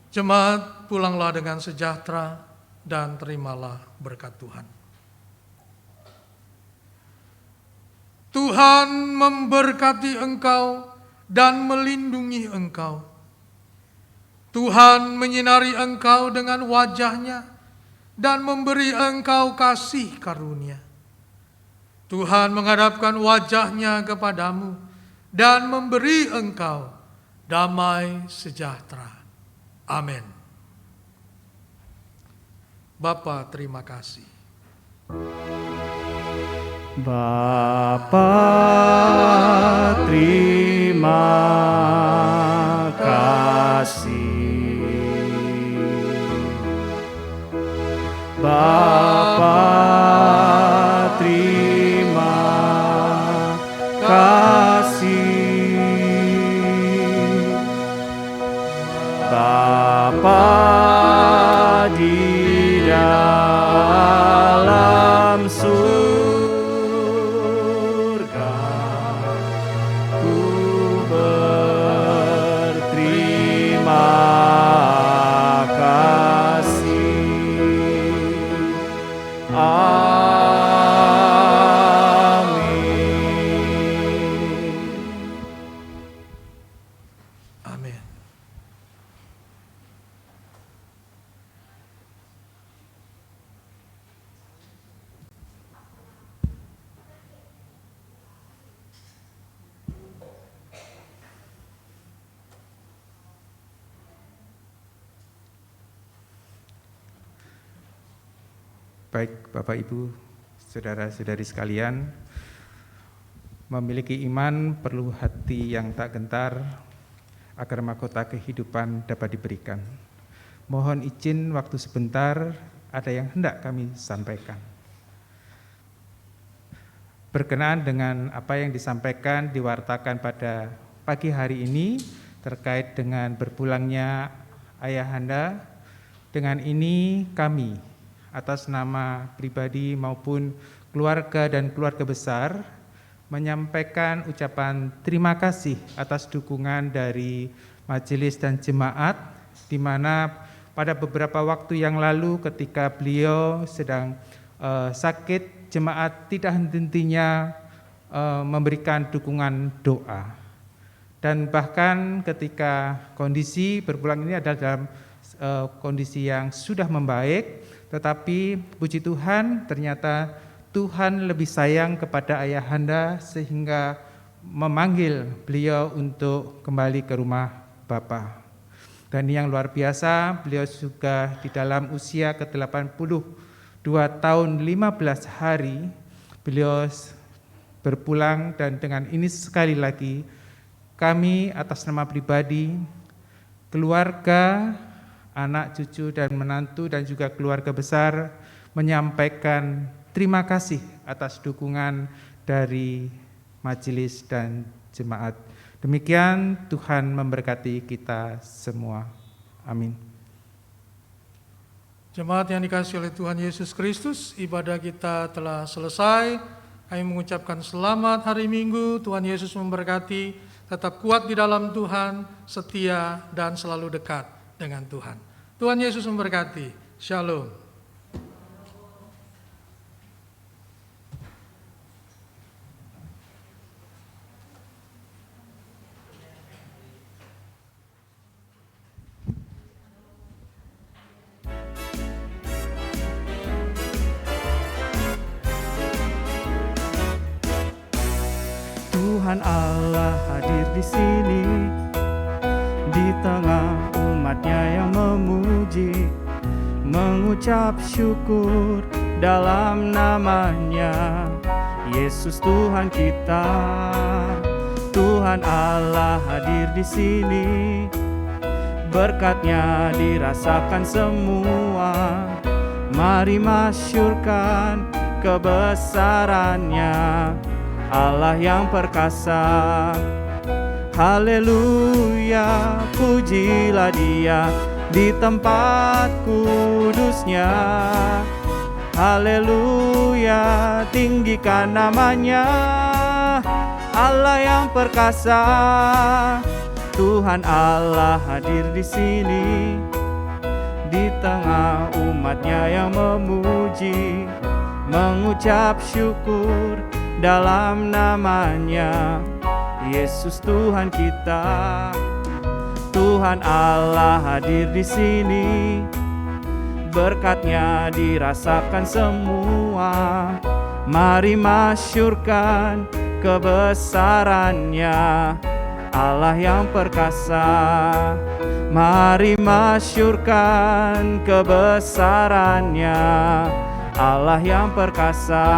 Jemaat, pulanglah dengan sejahtera dan terimalah berkat Tuhan. Tuhan memberkati engkau dan melindungi engkau. Tuhan menyinari engkau dengan wajah-Nya dan memberi engkau kasih karunia. Tuhan menghadapkan wajah-Nya kepadamu dan memberi engkau damai sejahtera. Amin. Bapa, terima kasih. Bapa, terima kasih. Bapa, terima kasih. Bapa di dalam surga, ku berterima kasih. Amin. baik Bapak Ibu, saudara-saudari sekalian, memiliki iman perlu hati yang tak gentar agar mahkota kehidupan dapat diberikan. Mohon izin waktu sebentar, ada yang hendak kami sampaikan. Berkenaan dengan apa yang disampaikan, diwartakan pada pagi hari ini terkait dengan berpulangnya Ayahanda, dengan ini kami atas nama pribadi maupun keluarga dan keluarga besar menyampaikan ucapan terima kasih atas dukungan dari majelis dan jemaat, di mana pada beberapa waktu yang lalu ketika beliau sedang sakit, jemaat tidak henti-hentinya memberikan dukungan doa. Dan bahkan ketika kondisi berpulang ini adalah dalam kondisi yang sudah membaik, tetapi puji Tuhan ternyata Tuhan lebih sayang kepada Ayahanda sehingga memanggil beliau untuk kembali ke rumah Bapa. Dan yang luar biasa, beliau juga di dalam usia ke-82 tahun 15 hari, beliau berpulang. Dan dengan ini sekali lagi kami atas nama pribadi, keluarga, anak, cucu, dan menantu, dan juga keluarga besar menyampaikan terima kasih atas dukungan dari majelis dan jemaat. Demikian, Tuhan memberkati kita semua. Amin. Jemaat yang dikasihi oleh Tuhan Yesus Kristus, ibadah kita telah selesai. Kami mengucapkan selamat hari Minggu. Tuhan Yesus memberkati. Tetap kuat di dalam Tuhan, setia dan selalu dekat dengan Tuhan. Tuhan Yesus memberkati. Shalom. Tuhan Allah hadir di sini, di tengah umatnya yang memuji, mengucap syukur dalam namanya, Yesus Tuhan kita. Tuhan Allah hadir di sini, berkat-Nya dirasakan semua. Mari masyurkan kebesaran-Nya, Allah yang perkasa. Haleluya, pujilah Dia di tempat kudusnya. Haleluya, tinggikan namanya, Allah yang perkasa. Tuhan Allah hadir di sini, di tengah umatnya yang memuji, mengucap syukur dalam namanya, Yesus Tuhan kita. Tuhan Allah hadir di sini, berkat-Nya dirasakan semua. Mari masyurkan kebesaran-Nya, Allah yang perkasa. Mari masyurkan kebesaran-Nya, Allah yang perkasa.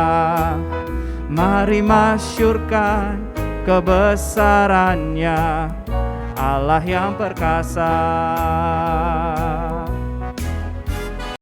Mari masyurkan kebesaran-Nya, Allah yang perkasa.